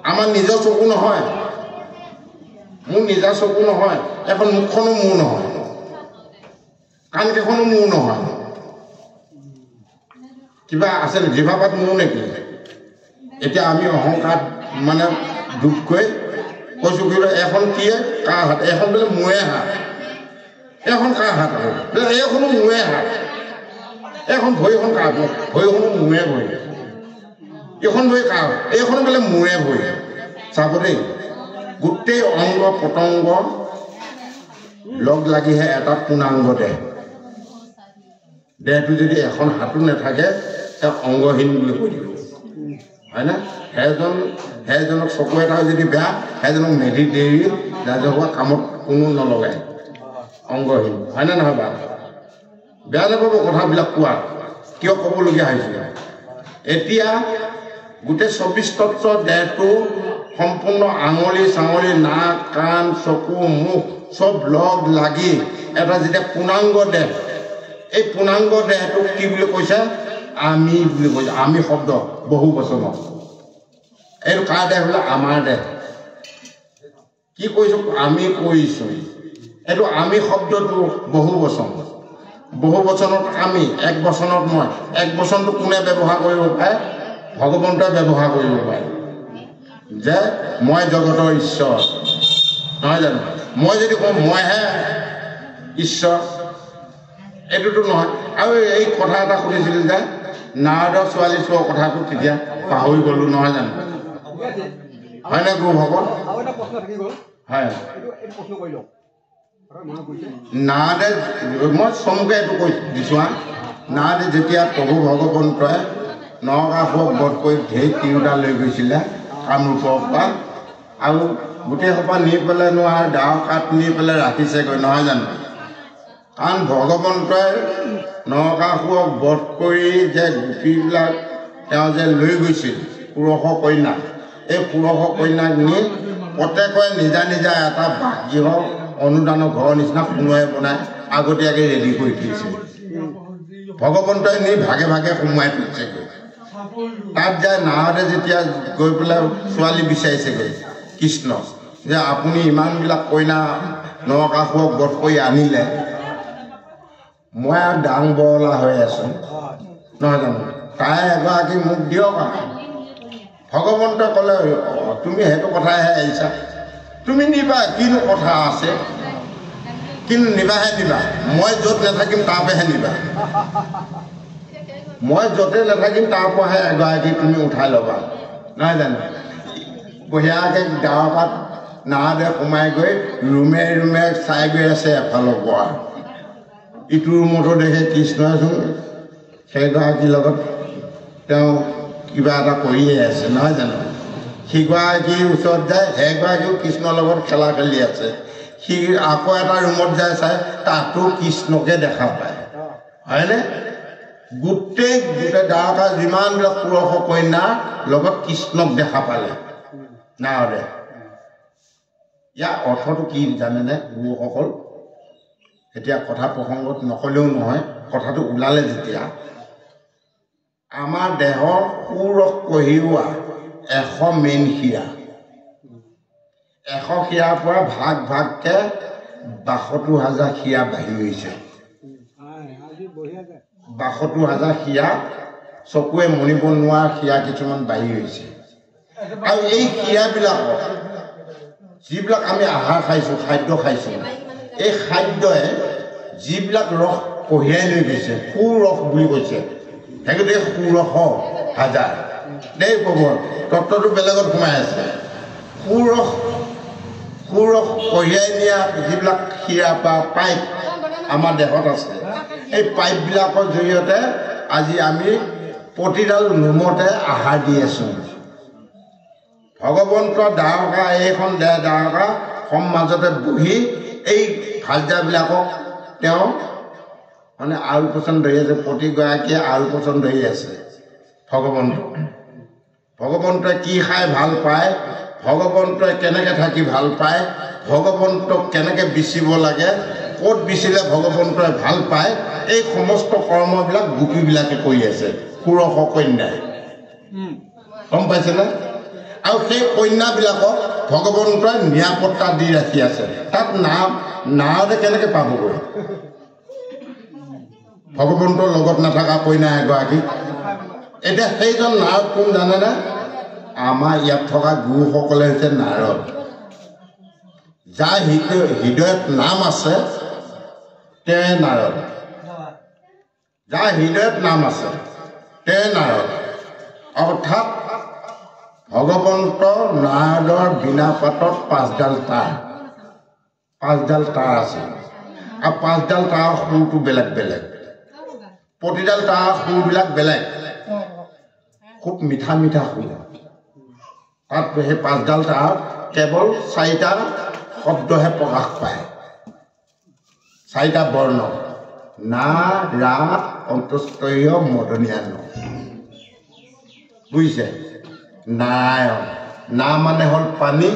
Speaker 1: আমাৰ নিজৰ চকু নহয় মোৰ নিজা চকু নহয় এখন মুখখনো মোৰ নহয় কাণকেইখনো মোৰ নহয় কিবা আছে নেকি জিভাপাত মোৰ নেকি এতিয়া আমি অহংকাৰ মানে দুখকৈ কৈছোঁ কি এখন কিয়ে কাৰ হাত এখন বোলে মোৰে হাত এখন কাৰ হাত বোলে এইখনো মোৰে হাত এখন ভৰিখন কাৰ ভৰিখনো মোৰে ভৰি এইখন ভৰি কাৰ এইখন বোলে মোৰে ভৰি চাব দেই গোটেই অংগ পতংগ লগ লাগিহে এটা পূৰ্ণাংগ দেহটো যদি এখন হাতো নাথাকে অংগহীন বুলি কৈ দিব হয় না সেইজনক চকু এটা যদি বেয়া সেইজনক মেধি দেৰি ৰাজহুৱা কামত কোনো নলগায় অংগহীন হয় না নহয় বাৰু বেয়া নাপাব কথাবিলাক কোৱা কিয় ক'বলগীয়া হৈছিলে এতিয়া গোটেই 24 তত্ত্ব দেহটো সম্পূৰ্ণ আঙুলি চাঙুলি নাক কাণ চকু মুখ চব লগ লাগি এটা যেতিয়া পূৰ্ণাংগ দেহ এই পূৰ্ণাংগ দেহটোক কি বুলি কৈছে আমি বুলি কৈছে আমি শব্দ বহু বচনত এইটো কাৰ দেহ বোলে আমাৰ দেহ কি কৈছোঁ আমি কৈছোঁ এইটো আমি শব্দটো বহু বচনত আমি এক বচনত মই এক বচনটো কোনে ব্যৱহাৰ কৰিব পাৰে ভগৱন্তই ব্যৱহাৰ কৰিব পাৰে যে মই জগতৰ ঈশ্বৰ নহয় জানো মই যদি কওঁ মইহে ঈশ্বৰ এইটোতো নহয় আৰু এই কথা এটা সুধিছিল যে নাৰদৰ ছোৱালী চোৱা কথাটো তেতিয়া পাহৰি গ'লোঁ নহয় জানো হয় নে গুৰুভকত হয় নাৰদে মই চমুকে এইটো কৈ দিছোঁ নাৰদে যেতিয়া প্ৰভু ভগৱন্তই নৰকাসুৰক বধ কৰি ঢেৰ তিৰোতা লৈ গৈছিলে কামৰূপৰ পৰা আৰু গোটেই সোপা নি পেলাই নোৱাৰ ডাও কাঠ নি পেলাই ৰাখিছেগৈ নহয় জানো কাৰণ ভগৱন্তই নৰকাসুৰক বধ কৰি যে গোপীবিলাক তেওঁ যে লৈ গৈছিল পুৰুষ কন্যা এই পুৰুষ কন্যাক নি প্ৰত্যেকৰে নিজা নিজা এটা বাসগৃহ অনুদানৰ ঘৰৰ নিচিনা সোণোৱাই বনাই আগতীয়াকৈ ৰেডি কৰি থৈছে ভগৱন্তই নি ভাগে ভাগে সোমোৱাই থৈছেগৈ তাত যায় নাৰদে যেতিয়া গৈ পেলাই ছোৱালী বিচাৰিছেগৈ কৃষ্ণ যে আপুনি ইমানবিলাক কইনা নৰকাসুৰক বধ কৰি আনিলে মই আৰু ডাং বৰলা হৈ আছোঁ নহয় জানো তাই এগৰাকী মোক দিয়ক ভগৱন্তই ক'লে তুমি সেইটো কথাহে আহিছা তুমি নিবা কিনো কথা আছে কিন্তু নিবাহে নিবা মই য'ত নাথাকিম তাৰ পৰাহে নিবা মই য'তে নাথাকিম তাৰ পৰাহে এগৰাকী তুমি উঠাই ল'বা নহয় জানো বঢ়িয়াকৈ গাঁৱৰ পৰা নাৱতে সোমাই গৈ ৰুমে ৰুমে চাই গৈ আছে এফালৰ পৰা ইটো ৰুমতো দেখে কৃষ্ণচোন সেইগৰাকীৰ লগত তেওঁ কিবা এটা কৰিয়ে আছে নহয় জানো সিগৰাকীৰ ওচৰত যায় সেইগৰাকীও কৃষ্ণৰ লগত খেলা খেলি আছে সি আকৌ এটা ৰুমত যায় চাই তাতো কৃষ্ণকে দেখা পায় হয়নে গোটেই দ্বাৰকা যিমানবিলাক পুৰুষ কন্যাৰ লগত কৃষ্ণক দেখা পালে নাৱতে ইয়াৰ অৰ্থটো কি জানেনে গুৰুসকল এতিয়া কথা প্ৰসংগত নকলেও নহয় কথাটো ওলালে যেতিয়া আমাৰ দেহৰ সুৰস কঢ়িওৱা 100 মেইন শিৰা 100 শিৰাৰ পৰা ভাগ ভাগকৈ ৭২,০০০ শিৰা বাঢ়ি গৈছে ৭২,০০০ শিৰা চকুৱে মনিব নোৱাৰা শিৰা কিছুমান বাঢ়ি গৈছে আৰু এই শিৰাবিলাকক যিবিলাক আমি আহাৰ খাইছোঁ খাদ্য খাইছোঁ এই খাদ্যই যিবিলাক ৰস কঢ়িয়াই লৈ গৈছে সুৰস বুলি কৈছে সেইগতে সুৰস হাজাৰ দেই প্ৰভু তত্ত্বটো বেলেগত সোমাই আছে সুৰস কঢ়িয়াই নিয়া যিবিলাক শিৰা বা পাইপ আমাৰ দেহত আছে এই পাইপবিলাকৰ জৰিয়তে আজি আমি প্ৰতিডাল নোমতে আহাৰ দি আছোঁ ভগৱন্তৰ দ্বাৰকা এইখন দ্বাৰকা সমাজতে বহি এই ভাৰ্যাবিলাকক তেওঁ মানে আল পচন্দ ধৰি আছে প্ৰতিগৰাকীয়ে আল পচন্দ ধৰি আছে ভগৱন্তই কি খাই ভাল পায় ভগৱন্তই কেনেকৈ থাকি ভাল পায় ভগৱন্তক কেনেকৈ বিচিব লাগে ক'ত বিচিলে ভগৱন্তই ভাল পায় এই সমস্ত কৰ্মবিলাক গোপীবিলাকে কৰি আছে সুৰস কন্যাই গম পাইছেনে আৰু সেই কন্যাবিলাকক ভগৱন্তই নিৰাপত্তা দি ৰাখি আছে তাত নাৱতে কেনেকৈ পাবগৈ ভগৱন্তৰ লগত নাথাকা কন্যা এগৰাকী এতিয়া সেইজন নাৰদ কোন জানেনে আমাৰ ইয়াত থকা গুৰুসকলে হৈছে নাৰদ যাৰ হৃদয়ত নাম আছে তেওঁ নাৰদ যাৰ হৃদয়ত নাম আছে তেওঁ নাৰদ অৰ্থাৎ ভগৱন্ত নাৰদৰ বিনা পাতত 5ডাল তাঁৰ আছে আৰু 5ডাল তাঁৰৰ সুৰটো বেলেগ বেলেগ প্ৰতিডাল তাঁৰৰ সুৰবিলাক বেলেগ খুব মিঠা মিঠা সুৰ তাত সেই 5ডাল তাঁৰত কেৱল 4টা শব্দহে প্ৰকাশ পায় 4টা বৰ্ণ না ৰা অন্তস্তৰীয় মদনীয়া ন বুজিছে নাৰায়ণ না মানে হ'ল পানী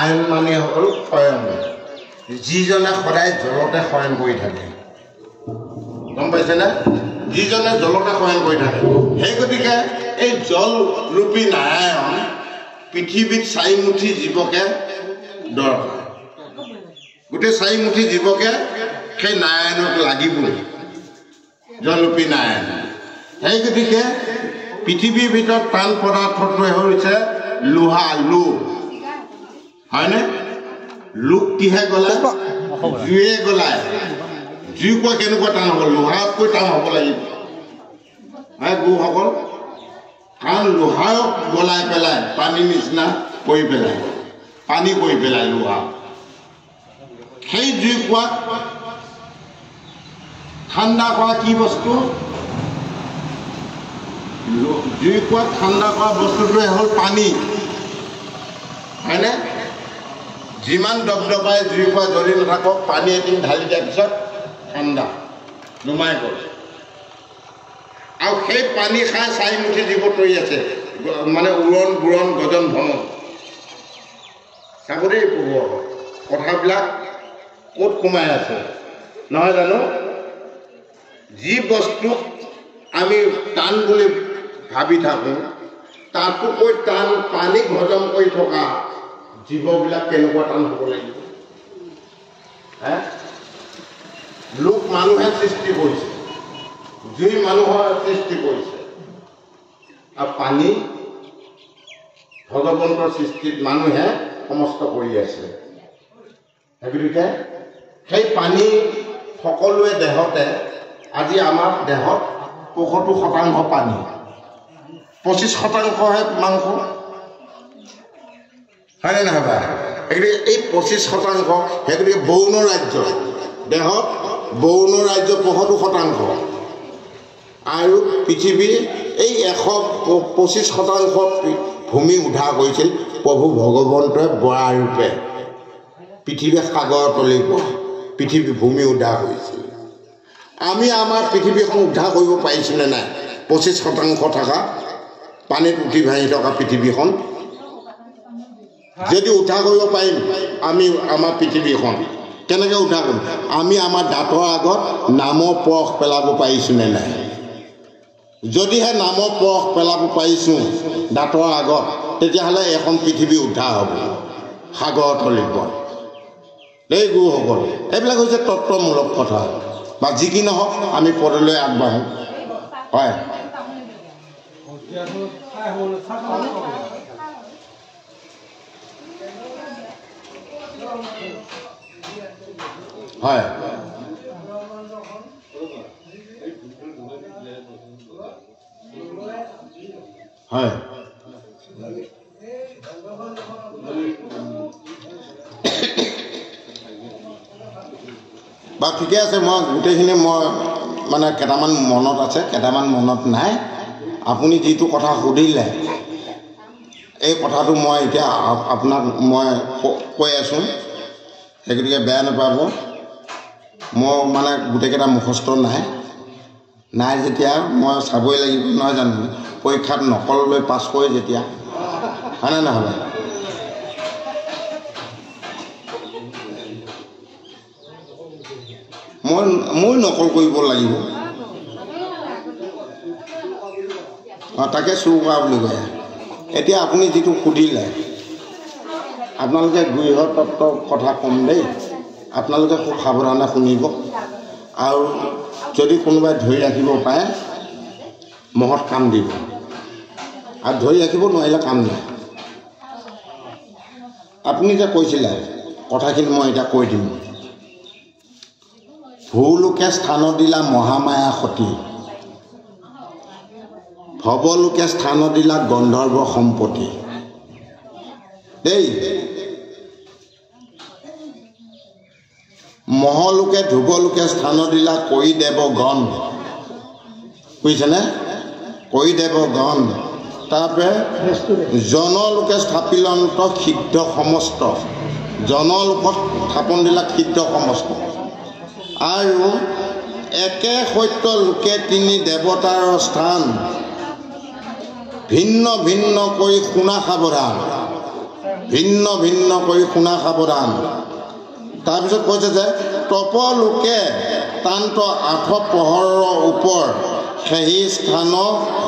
Speaker 1: আয়ন মানে হ'ল শয়ন যিজনে সদায় জলতে শয়ন কৰি থাকে গম পাইছেনে যিজনে জলতে শয়ন কৰি থাকে সেই গতিকে এই জলৰূপী নাৰায়ণ পৃথিৱীত 4 মুঠি জীৱকে দৰকাৰ গোটেই 4 মুঠি জীৱকে সেই নাৰায়ণক লাগিবই জলৰূপী নাৰায়ণ সেই গতিকে পৃথিৱীৰ ভিতৰত টান পদাৰ্থটোৱে হৈছে লোহা লোক হয়নে লোক কিহে গলায় জুয়ে গলায় জুই কোৱা কেনেকুৱা টান হ'ব লোহাতকৈ টান হ'ব লাগিব হয় গুৰুসকল কাৰণ লোহাৰক গলাই পেলাই পানী নিচিনা কৰি পেলাই পানী কৰি পেলাই লোহা সেই জুই কোৱাত ঠাণ্ডা কৰা কি বস্তু জুই কোৱাত ঠাণ্ডা কৰা বস্তুটোৱে হ'ল পানী হয়নে যিমান দবদবাই জুই কোৱা জ্বলি নাথাকক পানী এদিন ঢালি দিয়াৰ পিছত ঠাণ্ডা নুমাই গ'ল আৰু সেই পানী খাই 4 মুঠি জীৱ তৰি আছে মানে উৰণ বুৰণ গজন ভ্ৰমণ চাব দেই প্ৰভু কথাবিলাক ক'ত সোমাই আছে নহয় জানো যি বস্তুক আমি টান বুলি ভাবি থাকোঁ তাতোকৈ টান পানীক হজম কৰি থকা জীৱবিলাক কেনেকুৱা টান হ'ব লাগিব লোক মানুহে সৃষ্টি কৰিছে জুই মানুহৰ সৃষ্টি কৰিছে আৰু পানী ভগৱন্তৰ সৃষ্টিত মানুহে সমস্ত কৰি আছে গতিকে সেই পানী সকলোৱে দেহতে আজি আমাৰ দেহত ৭৫% পানী ২৫%হে মাংস হয়নে নহয় বা গতিকে এই ২৫% সেই গতিকে বৌন ৰাজ্য দেহত বৌন ৰাজ্য ৭৫% আৰু পৃথিৱীৰ এই ১২৫% ভূমি উদ্ধাৰ কৰিছিল প্ৰভু ভগৱন্তই বৰা ৰূপে পৃথিৱী সাগৰ তলি পৃথিৱী ভূমি উদ্ধাৰ কৰিছিল আমি আমাৰ পৃথিৱীখন উদ্ধাৰ কৰিব পাৰিছোনে নাই ২৫% থকা পানীত উঠি ভাহি থকা পৃথিৱীখন যদি উদ্ধাৰ কৰিব পাৰিম আমি আমাৰ পৃথিৱীখন কেনেকৈ উদ্ধাৰ কৰিম আমি আমাৰ দাঁতৰ আগত নামৰ পৰশ পেলাব পাৰিছোনে নাই যদিহে নামৰ পৰশ পেলাব পাৰিছোঁ দাঁতৰ আগত তেতিয়াহ'লে এখন পৃথিৱী উদ্ধাৰ হ'ব সাগৰ তলিত এই গুৰুসকল এইবিলাক হৈছে তত্ত্বমূলক কথা বা যি কি নহওক আমি পদলৈ আগবাঢ়োঁ হয় হয় হয় বা ঠিকে আছে মই গোটেইখিনি মই মানে কেইটামান মনত আছে কেইটামান মনত নাই আপুনি যিটো কথা সুধিলে এই কথাটো মই এতিয়া আপোনাক মই কৈ আছোঁ সেই গতিকে বেয়া নাপাব মই মানে গোটেইকেইটা মুখস্থ নাই যেতিয়া মই চাবই লাগিব নহয় জানো পৰীক্ষাত নকল লৈ পাছ কৰি যেতিয়া হয়নে নহয় মই নকল কৰিব লাগিব তাকে চুৰ কৰা বুলি কয় এতিয়া আপুনি যিটো সুধিলে আপোনালোকে গৃহতত্ত্বৰ কথা ক'ম দেই আপোনালোকে খুব সাৱধানে শুনিব আৰু যদি কোনোবাই ধৰি ৰাখিব পাৰে মহৎ কাম দিব আৰু ধৰি ৰাখিব নোৱাৰিলে কাম নাই আপুনি যে কৈছিলে কথাখিনি মই এতিয়া কৈ দিম ভূলোকে স্থান দিলা মহামায়া সতী ভৱলোকে স্থান দিলা গন্ধৰ্ব সম্পত্তি দেই মহলোকে ধ্ৰুৱলোকে স্থান দিলা কৰি দেৱ গণ বুজিছেনে কৰি দেৱ গণ তাৰপৰা জনলোকে স্থাপিলন্ত সিদ্ধ সমস্ত জনলোকত স্থাপন দিলা সিদ্ধ সমস্ত আৰু একে সত্য লোকে তিনি দেৱতাৰ স্থান ভিন্ন ভিন্ন কৰি শুনা সাৱধান ভিন্ন ভিন্ন কৰি শুনা সাৱধান তাৰপিছত কৈছে যে তপলোকে তান্ত আঠ প্ৰহৰৰ ওপৰ সেই স্থান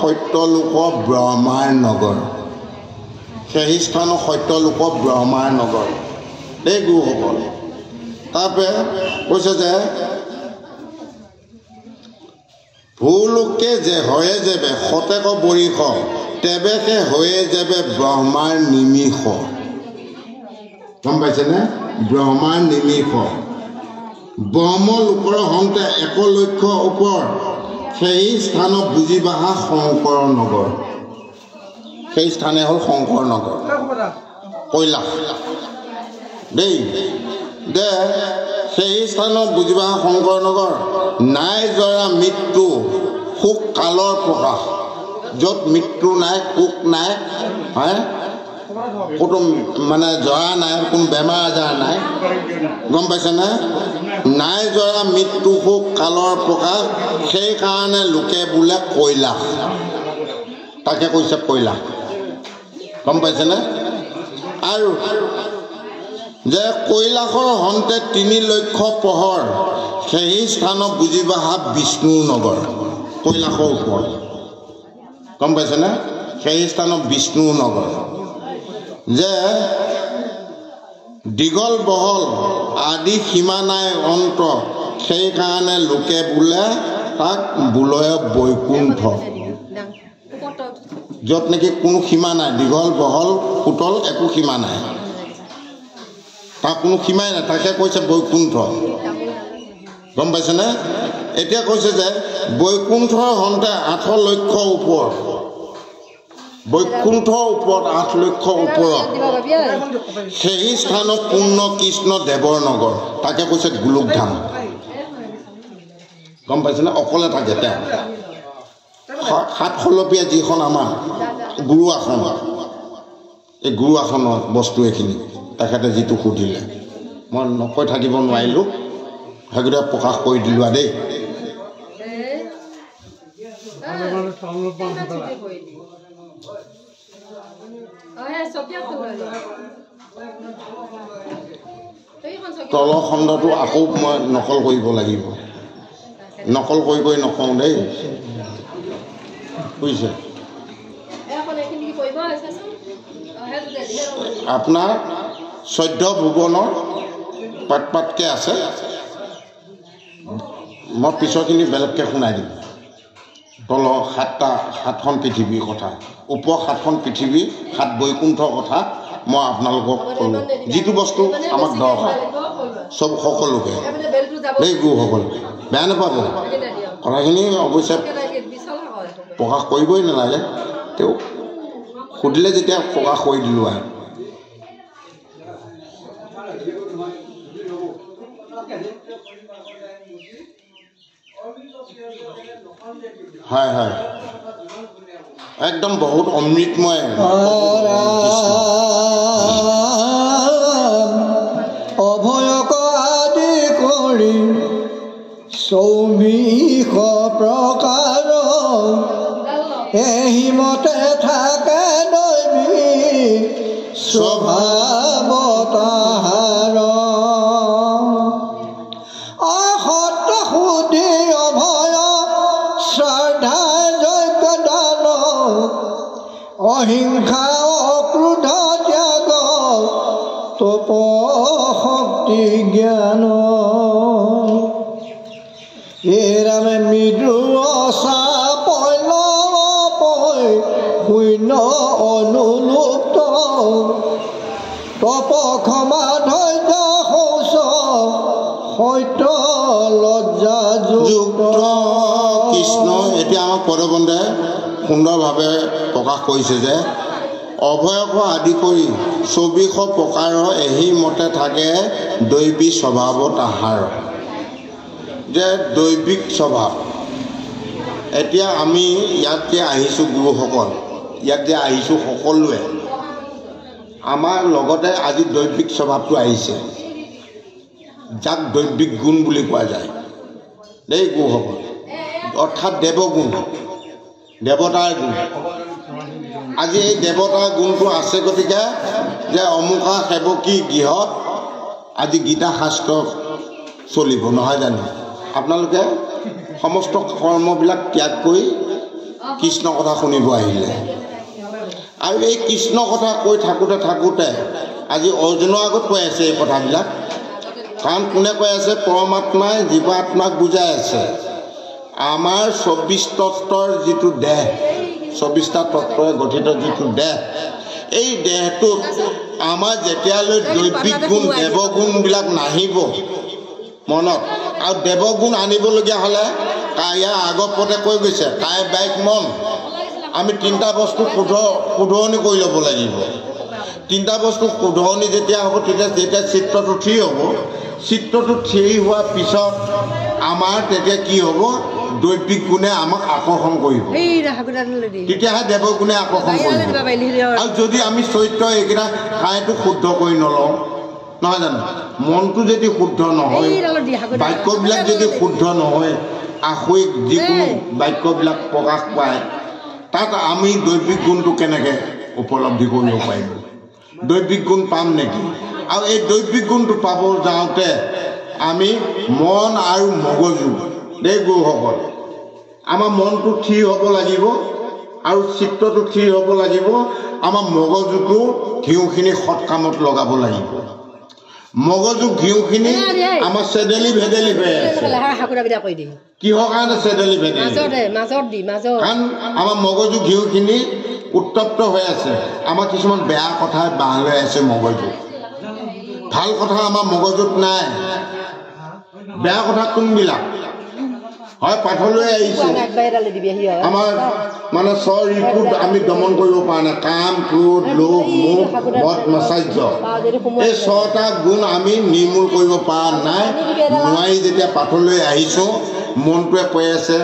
Speaker 1: সত্যলোক ব্ৰহ্মাৰ নগৰ সেই স্থান সত্যলোক ব্ৰহ্মাৰ নগৰ দেই গুৰুসকল তাৰপৰা কৈছে যে ভূলোকে যে হয়ে যাবে সতেক বৰিষ তেবেকে হয়ে যাবে ব্ৰহ্মাৰ নিমিষ গম পাইছেনে ব্ৰহ্মাৰ নিমিষ ব্ৰহ্মলোকৰ হওঁতে ১ লক্ষ ওপৰ সেই স্থানত বুজি বাহা শংকৰ নগৰ সেই স্থানে হ'ল শংকৰ নগৰ কৈলাশ দেই দে সেই স্থানত বুজি বাহা শংকৰ নগৰ নাই জৰা মৃত্যু সুখ কালৰ প্ৰকাশ য'ত মৃত্যু নাই সুখ নাই হয় কোনো মানে জৰা নাই কোনো বেমাৰ আজাৰ নাই গম পাইছেনে নাই জৰা মৃত্যু সুখ কালৰ প্ৰকাশ সেইকাৰণে লোকে বোলে কৈলাশ তাকে কৈছে কৈলাশ গম পাইছেনে আৰু যে কৈলাশৰ হন্তে ৩ লক্ষ প্ৰহৰ সেই স্থানত বুজি বাহা বিষ্ণুৰ নগৰ কৈলাশৰ ওপৰত গম পাইছেনে সেই স্থানত বিষ্ণুৰ নগৰ যে দীঘল বহল আদি সীমা নাই অন্ত সেইকাৰণে লোকে বোলে তাক বোলয় বৈকুণ্ঠ য'ত নেকি কোনো সীমা নাই দীঘল বহল পুতল একো সীমা নাই তাৰ কোনো সীমাই নাই তাকে কৈছে বৈকুণ্ঠ গম পাইছেনে এতিয়া কৈছে যে বৈকুণ্ঠৰ হন্তে 8 লক্ষৰ ওপৰত বৈকুণ্ঠৰ ওপৰত 8 লক্ষৰ ওপৰত সেই স্থানত পূৰ্ণ কৃষ্ণ দেৱৰ নগৰ তাকে কৈছে গোলোকধাম গম পাইছেনে অকলে থাকে তেওঁ 7 খলপীয়া যিখন আমাৰ গুৰু আসন এই গুৰু আসনৰ বস্তু এখিনি তেখেতে যিটো সুধিলে মই নকৈ থাকিব নোৱাৰিলোঁ সেইকেইটা প্ৰকাশ কৰি দিলোঁ দেই তলৰ খণ্ডটো আকৌ মই নকল কৰিব লাগিব নকল কৰি নকওঁ দেই বুজিছে আপোনাৰ 14 ভুৱনৰ পাতকৈ আছে মই পিছৰখিনি বেলেগকৈ শুনাই দিম তলৰ 7খন পৃথিৱীৰ কথা ওপৰ 7খন পৃথিৱী 7 বৈকুণ্ঠৰ কথা মই আপোনালোকক ক'লোঁ যিটো বস্তু আমাক দৰকাৰ চব সকলোকে দেই গুৰুসকল বেয়া নাপাব কথাখিনি অৱশ্যে প্ৰকাশ কৰিবই নালাগে তেওঁ সুধিলে যেতিয়া প্ৰকাশ কৰি দিলোঁ আৰু হয় হয় একদম বহুত অমৃতময়
Speaker 2: অভয়ক আদি কৰি 24 প্ৰকাৰ এহিমতে থাকে দৈৱী স্বভাৱ তাহাৰ অসত সুধি অভয় শ্ৰদ্ধা যজ্ঞ দান অহিংসা অক্ৰোধ ত্যাগ তপ শক্তি জ্ঞান এৰামে মৃদু চাপল শূন্য অনুলুপ্ত তপ ক্ষমা ধৈৰ্য শৌচ সত্য লজ্জা যুক্ত
Speaker 1: কৃষ্ণ এতিয়া আমাক পদবন্ধে সুন্দৰভাৱে প্ৰকাশ কৰিছে যে অভয়ক আদি কৰি 24 প্ৰকাৰৰ এহি মতে থাকে দৈৱী স্বভাৱ তাহাৰ যে দৈৱিক স্বভাৱ এতিয়া আমি ইয়াত যে আহিছোঁ গুৰুসকল ইয়াত যে আহিছোঁ সকলোৱে আমাৰ লগতে আজি দৈৱিক স্বভাৱটো আহিছে যাক দৈৱিক গুণ বুলি কোৱা যায় দেই গুৰুসকল অৰ্থাৎ দেৱগুণ দেৱতাৰ গুণ আজি এই দেৱতাৰ গুণটো আছে গতিকে যে অমুকা সেৱকী গৃহত আজি গীতা শাস্ত্ৰ চলিব নহয় জানো আপোনালোকে সমস্ত কৰ্মবিলাক ত্যাগ কৰি কৃষ্ণ কথা শুনিব আহিলে আৰু এই কৃষ্ণ কথা কৈ থাকোঁতে আজি অৰ্জুনৰ আগত কৈ আছে এই কথাবিলাক কাৰণ কোনে কৈ আছে পৰমাত্মাই জীৱাত্মাক বুজাই আছে আমাৰ 24 তত্ত্বৰ যিটো দেহ 24টা তত্ত্বৰে গঠিত যিটো দেহ এই দেহটোত আমাৰ যেতিয়ালৈ দৈৱিক গুণ দেৱগুণবিলাক নাহিব মনত আৰু দেৱগুণ আনিবলগীয়া হ'লে ইয়াৰ আগৰ পথে কৈ গৈছে কায় বাইক মন আমি 3টা বস্তু শুধৰণি কৰি ল'ব লাগিব 3টা বস্তু শুধৰণি যেতিয়া হ'ব তেতিয়া চিত্ৰটো থিৰ হ'ব চিত্ৰটো থিৰ হোৱাৰ পিছত আমাৰ তেতিয়া কি হ'ব দৈৱিক গুণে আমাক আকৰ্ষণ কৰিব তেতিয়াহে দেৱগুণে আকৰ্ষণ কৰিব আৰু যদি আমি চৰিত্ৰ এইকেইটা ঠাইটো শুদ্ধ কৰি নলওঁ নহয় জানো মনটো যদি শুদ্ধ নহয় বাক্যবিলাক যদি শুদ্ধ নহয় আশয়িক যিকোনো বাক্যবিলাক প্ৰকাশ পায় তাত আমি দৈৱিক গুণটো কেনেকৈ উপলব্ধি কৰিব পাৰিম দৈৱিক গুণ পাম নেকি আৰু এই দৈৱিক গুণটো পাব যাওঁতে আমি মন আৰু মগজু দেই গুৰুসকল আমাৰ মনটো থিৰ হ'ব লাগিব আৰু চিত্ৰটো থিৰ হ'ব লাগিব আমাৰ মগজুটো ঘিউখিনি সৎ কামত লগাব লাগিব মগজু ঘিউখিনি আমাৰ চেডেলি ভেদেলি হৈ আছে কিহৰ কাৰণে চেডেলি ভেদেলি কাৰণ আমাৰ মগজু ঘিউখিনি উত্তপ্ত হৈ আছে আমাৰ কিছুমান বেয়া কথাই বাহ লৈ আছে মগজু ভাল কথা আমাৰ মগজুত নাই বেয়া কথা কোনবিলাক হয় পাঠলৈ আহিছে আমাৰ মানে স্বৰ ঋতুত আমি দমন কৰিব পৰা নাই কাম ক্ৰোধ লোভ মোহ মদ মাচাৰ্য এই ছটা গুণ আমি নিৰ্মূল কৰিব পৰা নাই নোৱাৰি যেতিয়া পাঠলৈ আহিছোঁ মনটোৱে কৈ আছে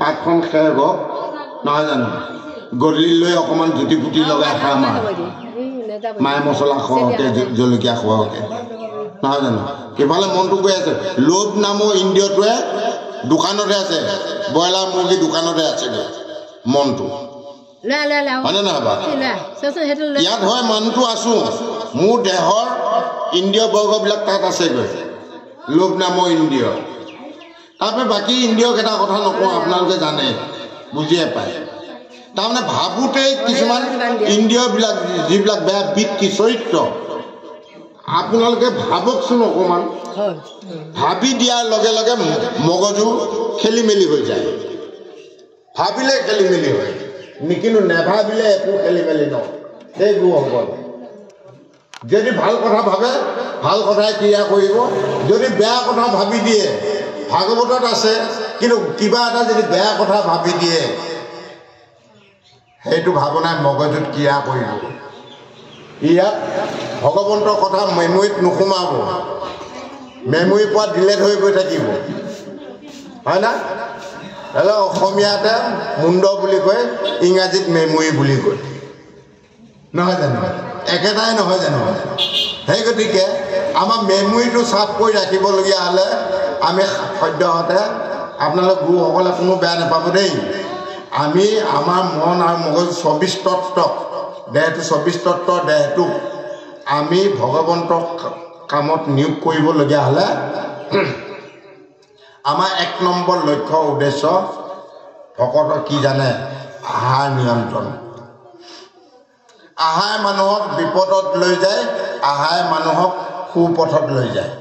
Speaker 1: পাঠখন শেষ হওক নহয় জানো গধূলিলৈ অকণমান জুতি পুতি লগাই খাম মায়ে মছলা খোৱাওঁতে জলকীয়া খোৱাওঁতে নহয় জানো সিফালে মনটো কৈ আছে লোভ নামৰ ইন্দ্ৰিয়টোৱে দোকানতে আছে ব্ৰইলাৰ মুৰ্গী দোকানতে আছে মনটো হয়নে নহয় বাৰু ইয়াত হয় মানুহটো আছোঁ মোৰ দেহৰ ইন্দ্ৰিয় বৰ্গবিলাক তাত আছেগৈ লোভ নামৰ ইন্দ্ৰিয় তাৰপৰা বাকী ইন্দ্ৰিয়কেইটা কথা নকওঁ আপোনালোকে জানে বুজিয়ে পায় তাৰমানে ভাবোঁতেই কিছুমান ইন্দ্ৰিয়বিলাক যিবিলাক বেয়া বৃত্তি চৰিত্ৰ আপোনালোকে ভাবকচোন অকণমান ভাবি দিয়াৰ লগে লগে মগজু খেলি মেলি হৈ যায় ভাবিলে খেলি মেলি হয় কিন্তু নেভাবিলে একো খেলি মেলি নহয় সেই গুৰুসকল যদি ভাল কথা ভাবে ভাল কথাই ক্ৰিয়া কৰিব যদি বেয়া কথা ভাবি দিয়ে ভাগৱতত আছে কিন্তু কিবা এটা যদি বেয়া কথা ভাবি দিয়ে সেইটো ভাৱনাই মগজুত ক্ৰিয়া কৰিব ইয়াত ভগৱন্তৰ কথা মেমৰিত নোসোমাব মেমৰি পৰা ডিলেট হৈ গৈ থাকিব হয় না হেল্ল' অসমীয়াতে মুণ্ড বুলি কয় ইংৰাজীত মেমৰি বুলি কয় নহয় জানো একেটাই নহয় জানো সেই গতিকে আমাৰ মেমৰিটো চাফ কৰি ৰাখিবলগীয়া হ'লে আমি সদ্যহতে আপোনালোক গুৰুসকলে কোনো বেয়া নাপাব দেই আমি আমাৰ মন আৰু মগজু 24 তত্ত্ব দেহটো 24 তত্ত্বৰ দেহটো আমি ভগৱন্তৰ কামত নিয়োগ কৰিবলগীয়া হ'লে আমাৰ 1 নম্বৰ লক্ষ্য উদ্দেশ্য ভকতৰ কি জানে আহাৰ নিয়ন্ত্ৰণ আহাৰে মানুহক বিপদত লৈ যায় আহাৰে মানুহক সুপথত লৈ যায়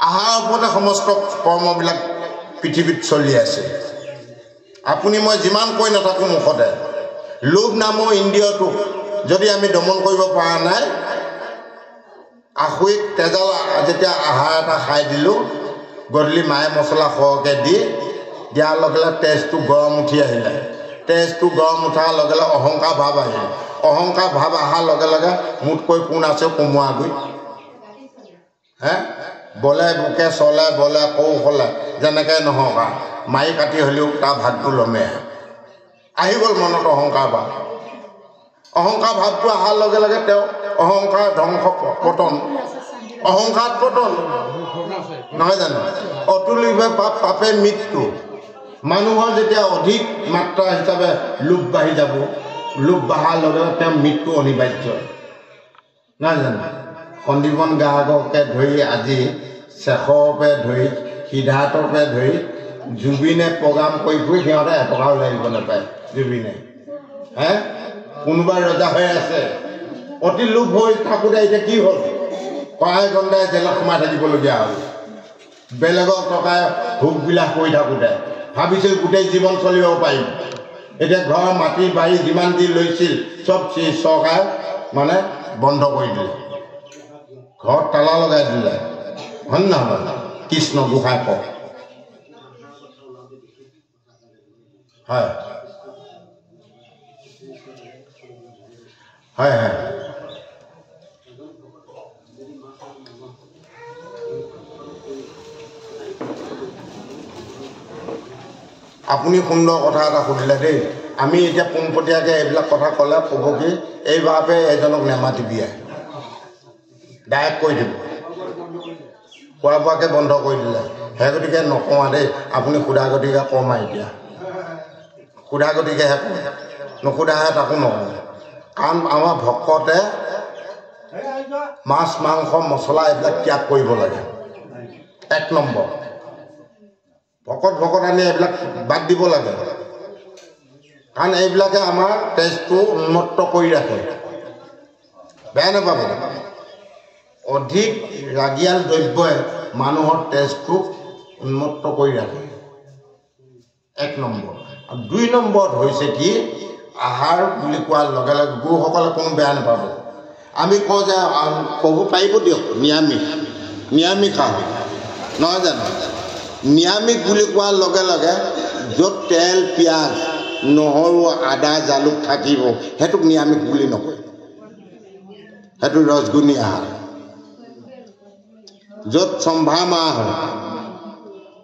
Speaker 1: আহাৰৰ ওপৰতে সমস্ত কৰ্মবিলাক পৃথিৱীত চলি আছে আপুনি মই যিমান কৈ নাথাকোঁ মুখতে লোভ নামৰ ইন্দ্ৰিয়টোক যদি আমি দমন কৰিব পৰা নাই আখুইক তেজাল যেতিয়া আহাৰ এটা খাই দিলোঁ গধূলি মায়ে মছলা সৰহকৈ দি দিয়াৰ লগে লগে তেজটো গৰম উঠি আহিলে তেজটো গৰম উঠাৰ লগে লগে অহংকাৰ ভাৱ আহিল অহংকাৰ ভাৱ অহাৰ লগে লগে মোতকৈ কোন আছে কোমোৱাগুৰি হে বলে বুকে চলে বলে কৌশলে যেনেকৈ নহওক মাৰি কাটি হ'লেও তাৰ ভাগটো লমে আহি গ'ল মনত অহংকাৰ ভাৱ অহংকাৰ ভাৱটো অহাৰ লগে লগে তেওঁ অহংকাৰ ধ্বংস পতন অহংকাৰ পতন নহয় জানো অতুলিত পাপ পাপে মৃত্যু মানুহৰ যেতিয়া অধিক মাত্ৰা হিচাপে লোভ বাঢ়ি যাব লোভ বঢ়াৰ লগে লগে তেওঁ মৃত্যু অনিবাৰ্য নহয় জানো সন্দীপন গ্ৰাহককে ধৰি আজি শেষৰপে ধৰি সিদ্ধাৰ্থকে ধৰি জুবিনে প্ৰগ্ৰাম কৰি ফুৰি সিহঁতে এটকাও লাগিব নাপায় জুবিনে হে কোনোবা ৰজা হৈ আছে অতি লোভ হৈ থাকোঁতে এতিয়া কি হ'ল কৰাই গণ্ডাই জেলত সোমাই থাকিবলগীয়া হ'ল বেলেগক টকাই ভোগ বিলাস কৰি থাকোঁতে ভাবিছিল গোটেই জীৱন চলিব পাৰিম এতিয়া ঘৰৰ মাটি বাৰী যিমান দি লৈছিল চব চৰকাৰে মানে বন্ধ কৰি দিলে ঘৰত তালা লগাই দিলে হয় নহয় কৃষ্ণ গোসাঁই কওক হয় হয় হয় আপুনি সুন্দৰ কথা এটা সুধিলে দেই আমি এতিয়া পোনপটীয়াকৈ এইবিলাক কথা ক'লে ক'ব কি এইভাৱে এজনক নেমাতিবি ডাইৰেক্ট কৈ দিব খোৱা বোৱাকৈ বন্ধ কৰি দিলে সেই গতিকে নকওঁ দেই আপুনি সোধা গতিকে কম এতিয়া সোধা গতিকেহে কওঁ নুসোধাহে তাকো নকওঁ কাৰণ আমাৰ ভকতে মাছ মাংস মছলা এইবিলাক ত্যাগ কৰিব লাগে 1 নম্বৰ ভকত আনি এইবিলাক বাদ দিব লাগে কাৰণ এইবিলাকে আমাৰ তেজটো উন্নত কৰি ৰাখে বেয়া নাপাব অধিক ৰাগিয়াল দ্ৰব্যই মানুহৰ তেজটো উন্নত কৰি ৰাখে 1 নম্বৰ আৰু 2 নম্বৰত হৈছে কি আহাৰ বুলি কোৱাৰ লগে লগে গুৰুসকলে কোনো বেয়া নাপাব আমি কওঁ যে প্ৰভু পাৰিব দিয়ক নিৰামিষ খাওঁ নহয় জানো নিৰামিষ বুলি কোৱাৰ লগে লগে য'ত তেল পিঁয়াজ নহৰু আদা জালুক থাকিব সেইটোক নিৰামিষ বুলি নকয় সেইটো ৰসগুণী আহাৰ য'ত সম্ভাৰ মাহ হয়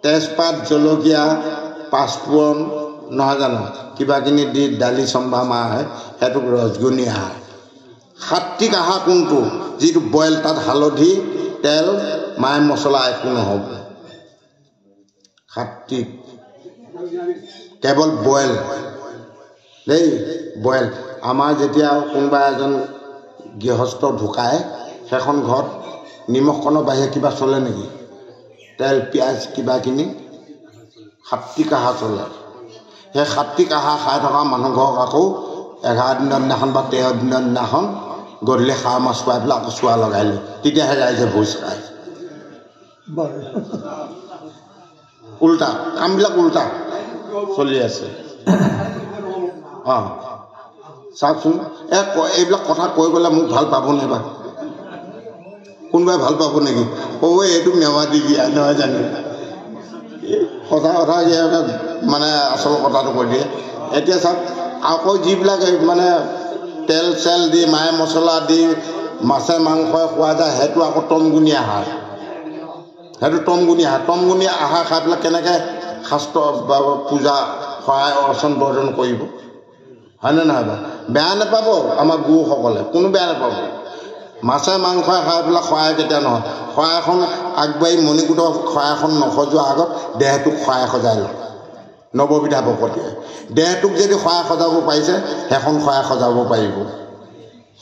Speaker 1: তেজপাত জলকীয়া পাঁচফোৰণ নহয় জানো কিবাকিনি দি দালি সম্ভাৰ মাহ হয় সেইটোক ৰসগুণী আহাৰ সাত্বিক আহাৰ কোনটো যিটো বইল তাত হালধি তেল মায় মছলা একো নহ'ব সাত্বিক কেৱল বইল দেই বইল আমাৰ যেতিয়া কোনোবা এজন গৃহস্থ ঢুকায় সেইখন ঘৰত নিমখকণৰ বাহিৰে কিবা চলে নেকি তেল পিঁয়াজ কিবাকিনি সাত্বিক আহাৰ চলে সেই সাত্বিক আহাৰ খাই থকা মানুহ ঘৰক আকৌ 11 দিনৰ দিনাখন বা 13 দিনৰ দিনাখন গধূলি হাঁহ মাছ খুৱাই পেলাই আকৌ চোৱা লগাই লৈ তেতিয়াহে ৰাইজে ভোজ খায় উল্টা কামবিলাক উল্টা চলি আছে চাওকচোন এইবিলাক কথা কৈ গ'লে মোক ভাল পাব নে বা কোনোবাই ভাল পাব নেকি ক'ব এইটো মেৱা দি দিয়া নহয় জানো সঁচা কথা মানে আচল কথাটো কৈ দিয়ে এতিয়া চাওক আকৌ যিবিলাক মানে তেল চেল দি মায়ে মছলা দি মাছে মাংসই খোৱা যায় সেইটো আকৌ টমগুণী আহাৰ সেইটো টমগুণী আহাৰ খাই পেলাই কেনেকৈ শাস্ত্ৰ বা পূজা সহায় অৰ্চন বৰ্জন কৰিব হয়নে নহয় বাৰু বেয়া নাপাব আমাৰ গুৰুসকলে কোনো বেয়া নাপাব মাছে মাংসই খাই পেলাই সহায় কেতিয়া নহয় সহায়খন আগবাঢ়ি মণিকূটৰ সহায়খন নসজোৱাৰ আগত দেহটোক সহায় সজাই লয় নৱবিধা ভকতীয়ে দেহটোক যদি সহায় সজাব পাৰিছে সেইখন সহায় সজাব পাৰিব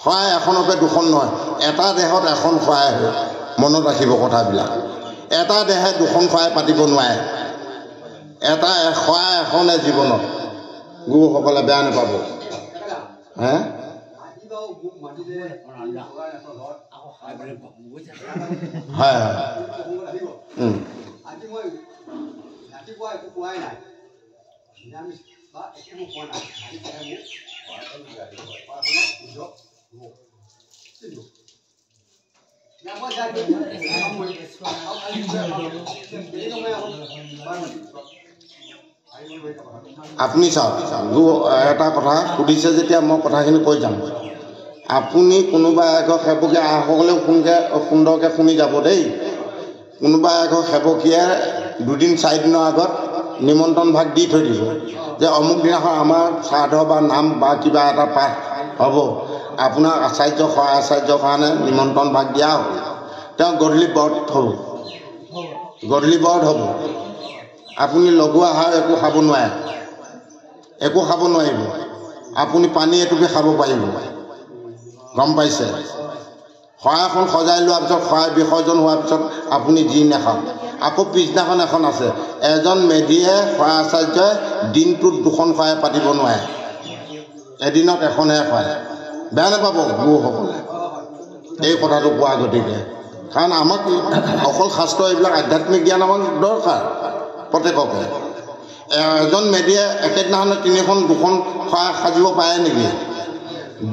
Speaker 1: সহায় এখনকে দুখন নহয় এটা দেহত এখন সহায় হয় মনত ৰাখিব কথাবিলাক এটা দেহে দুখন সহায় পাতিব নোৱাৰে এটা সহায় এখনে জীৱনত গুৰুসকলে বেয়া নাপাব হে হয় আপুনি চাওক এটা কথা সুধিছে যেতিয়া মই কথাখিনি কৈ যাম আপুনি কোনোবা এঘৰ সেৱকীয়ে আইসকলেও সুন্দৰকৈ শুনি যাব দেই কোনোবা এঘৰ সেৱকীয়ে 2 দিন 4 দিনৰ আগত নিমন্ত্ৰণ ভাগ দি থৈ দিব যে অমুক দিনাখন আমাৰ শ্ৰাদ্ধ বা নাম বা কিবা এটা পাঠ হ'ব আপোনাক আচাৰ্য সহায় আচাৰ্যৰ কাৰণে নিমন্ত্ৰণ ভাগ দিয়া হ'ব তেওঁ গধূলি ব্ৰত হ'ব আপুনি লঘু আহাৰ একো খাব নোৱাৰিব আপুনি পানী এটুপি খাব পাৰিব গম পাইছে সহায়খন সজাই লোৱাৰ পিছত সহায় বিসৰ্জন হোৱাৰ পিছত আপুনি যি নাখাওক আকৌ পিছদিনাখন এখন আছে এজন মেধিয়ে সহায় আচাৰ্যই দিনটোত 2খন সহায় পাতিব নোৱাৰে এদিনত এখনহে সহায় বেয়া নাপাব গুৰুসকলে এই কথাটো কোৱা গতিকে কাৰণ আমাক অকল শাস্ত্ৰ এইবিলাক আধ্যাত্মিক জ্ঞান আমাক দৰকাৰ প্ৰত্যেককে এজন মেধিয়ে একেদিনাখনে 3খন 2খন সহায় সাজিব পাৰে নেকি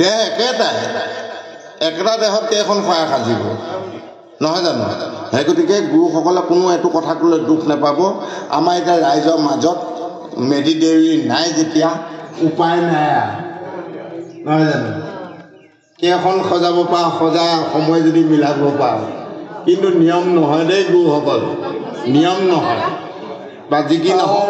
Speaker 1: দেহ একেটাই একেটা দেহত কেইখন সহায় সাজিব নহয় জানো সেই গতিকে গুৰুসকলে কোনো এইটো কথাক লৈ দুখ নাপাব আমাৰ এতিয়া ৰাইজৰ মাজত মেধি দেউৰী নাই যেতিয়া উপায় নাই নহয় জানো কেইখন সজাব পাৰ সজাই সময় যদি মিলাব পাৰ কিন্তু নিয়ম নহয় দেই গুৰুসকল নিয়ম নহয় বা যি কি নহয়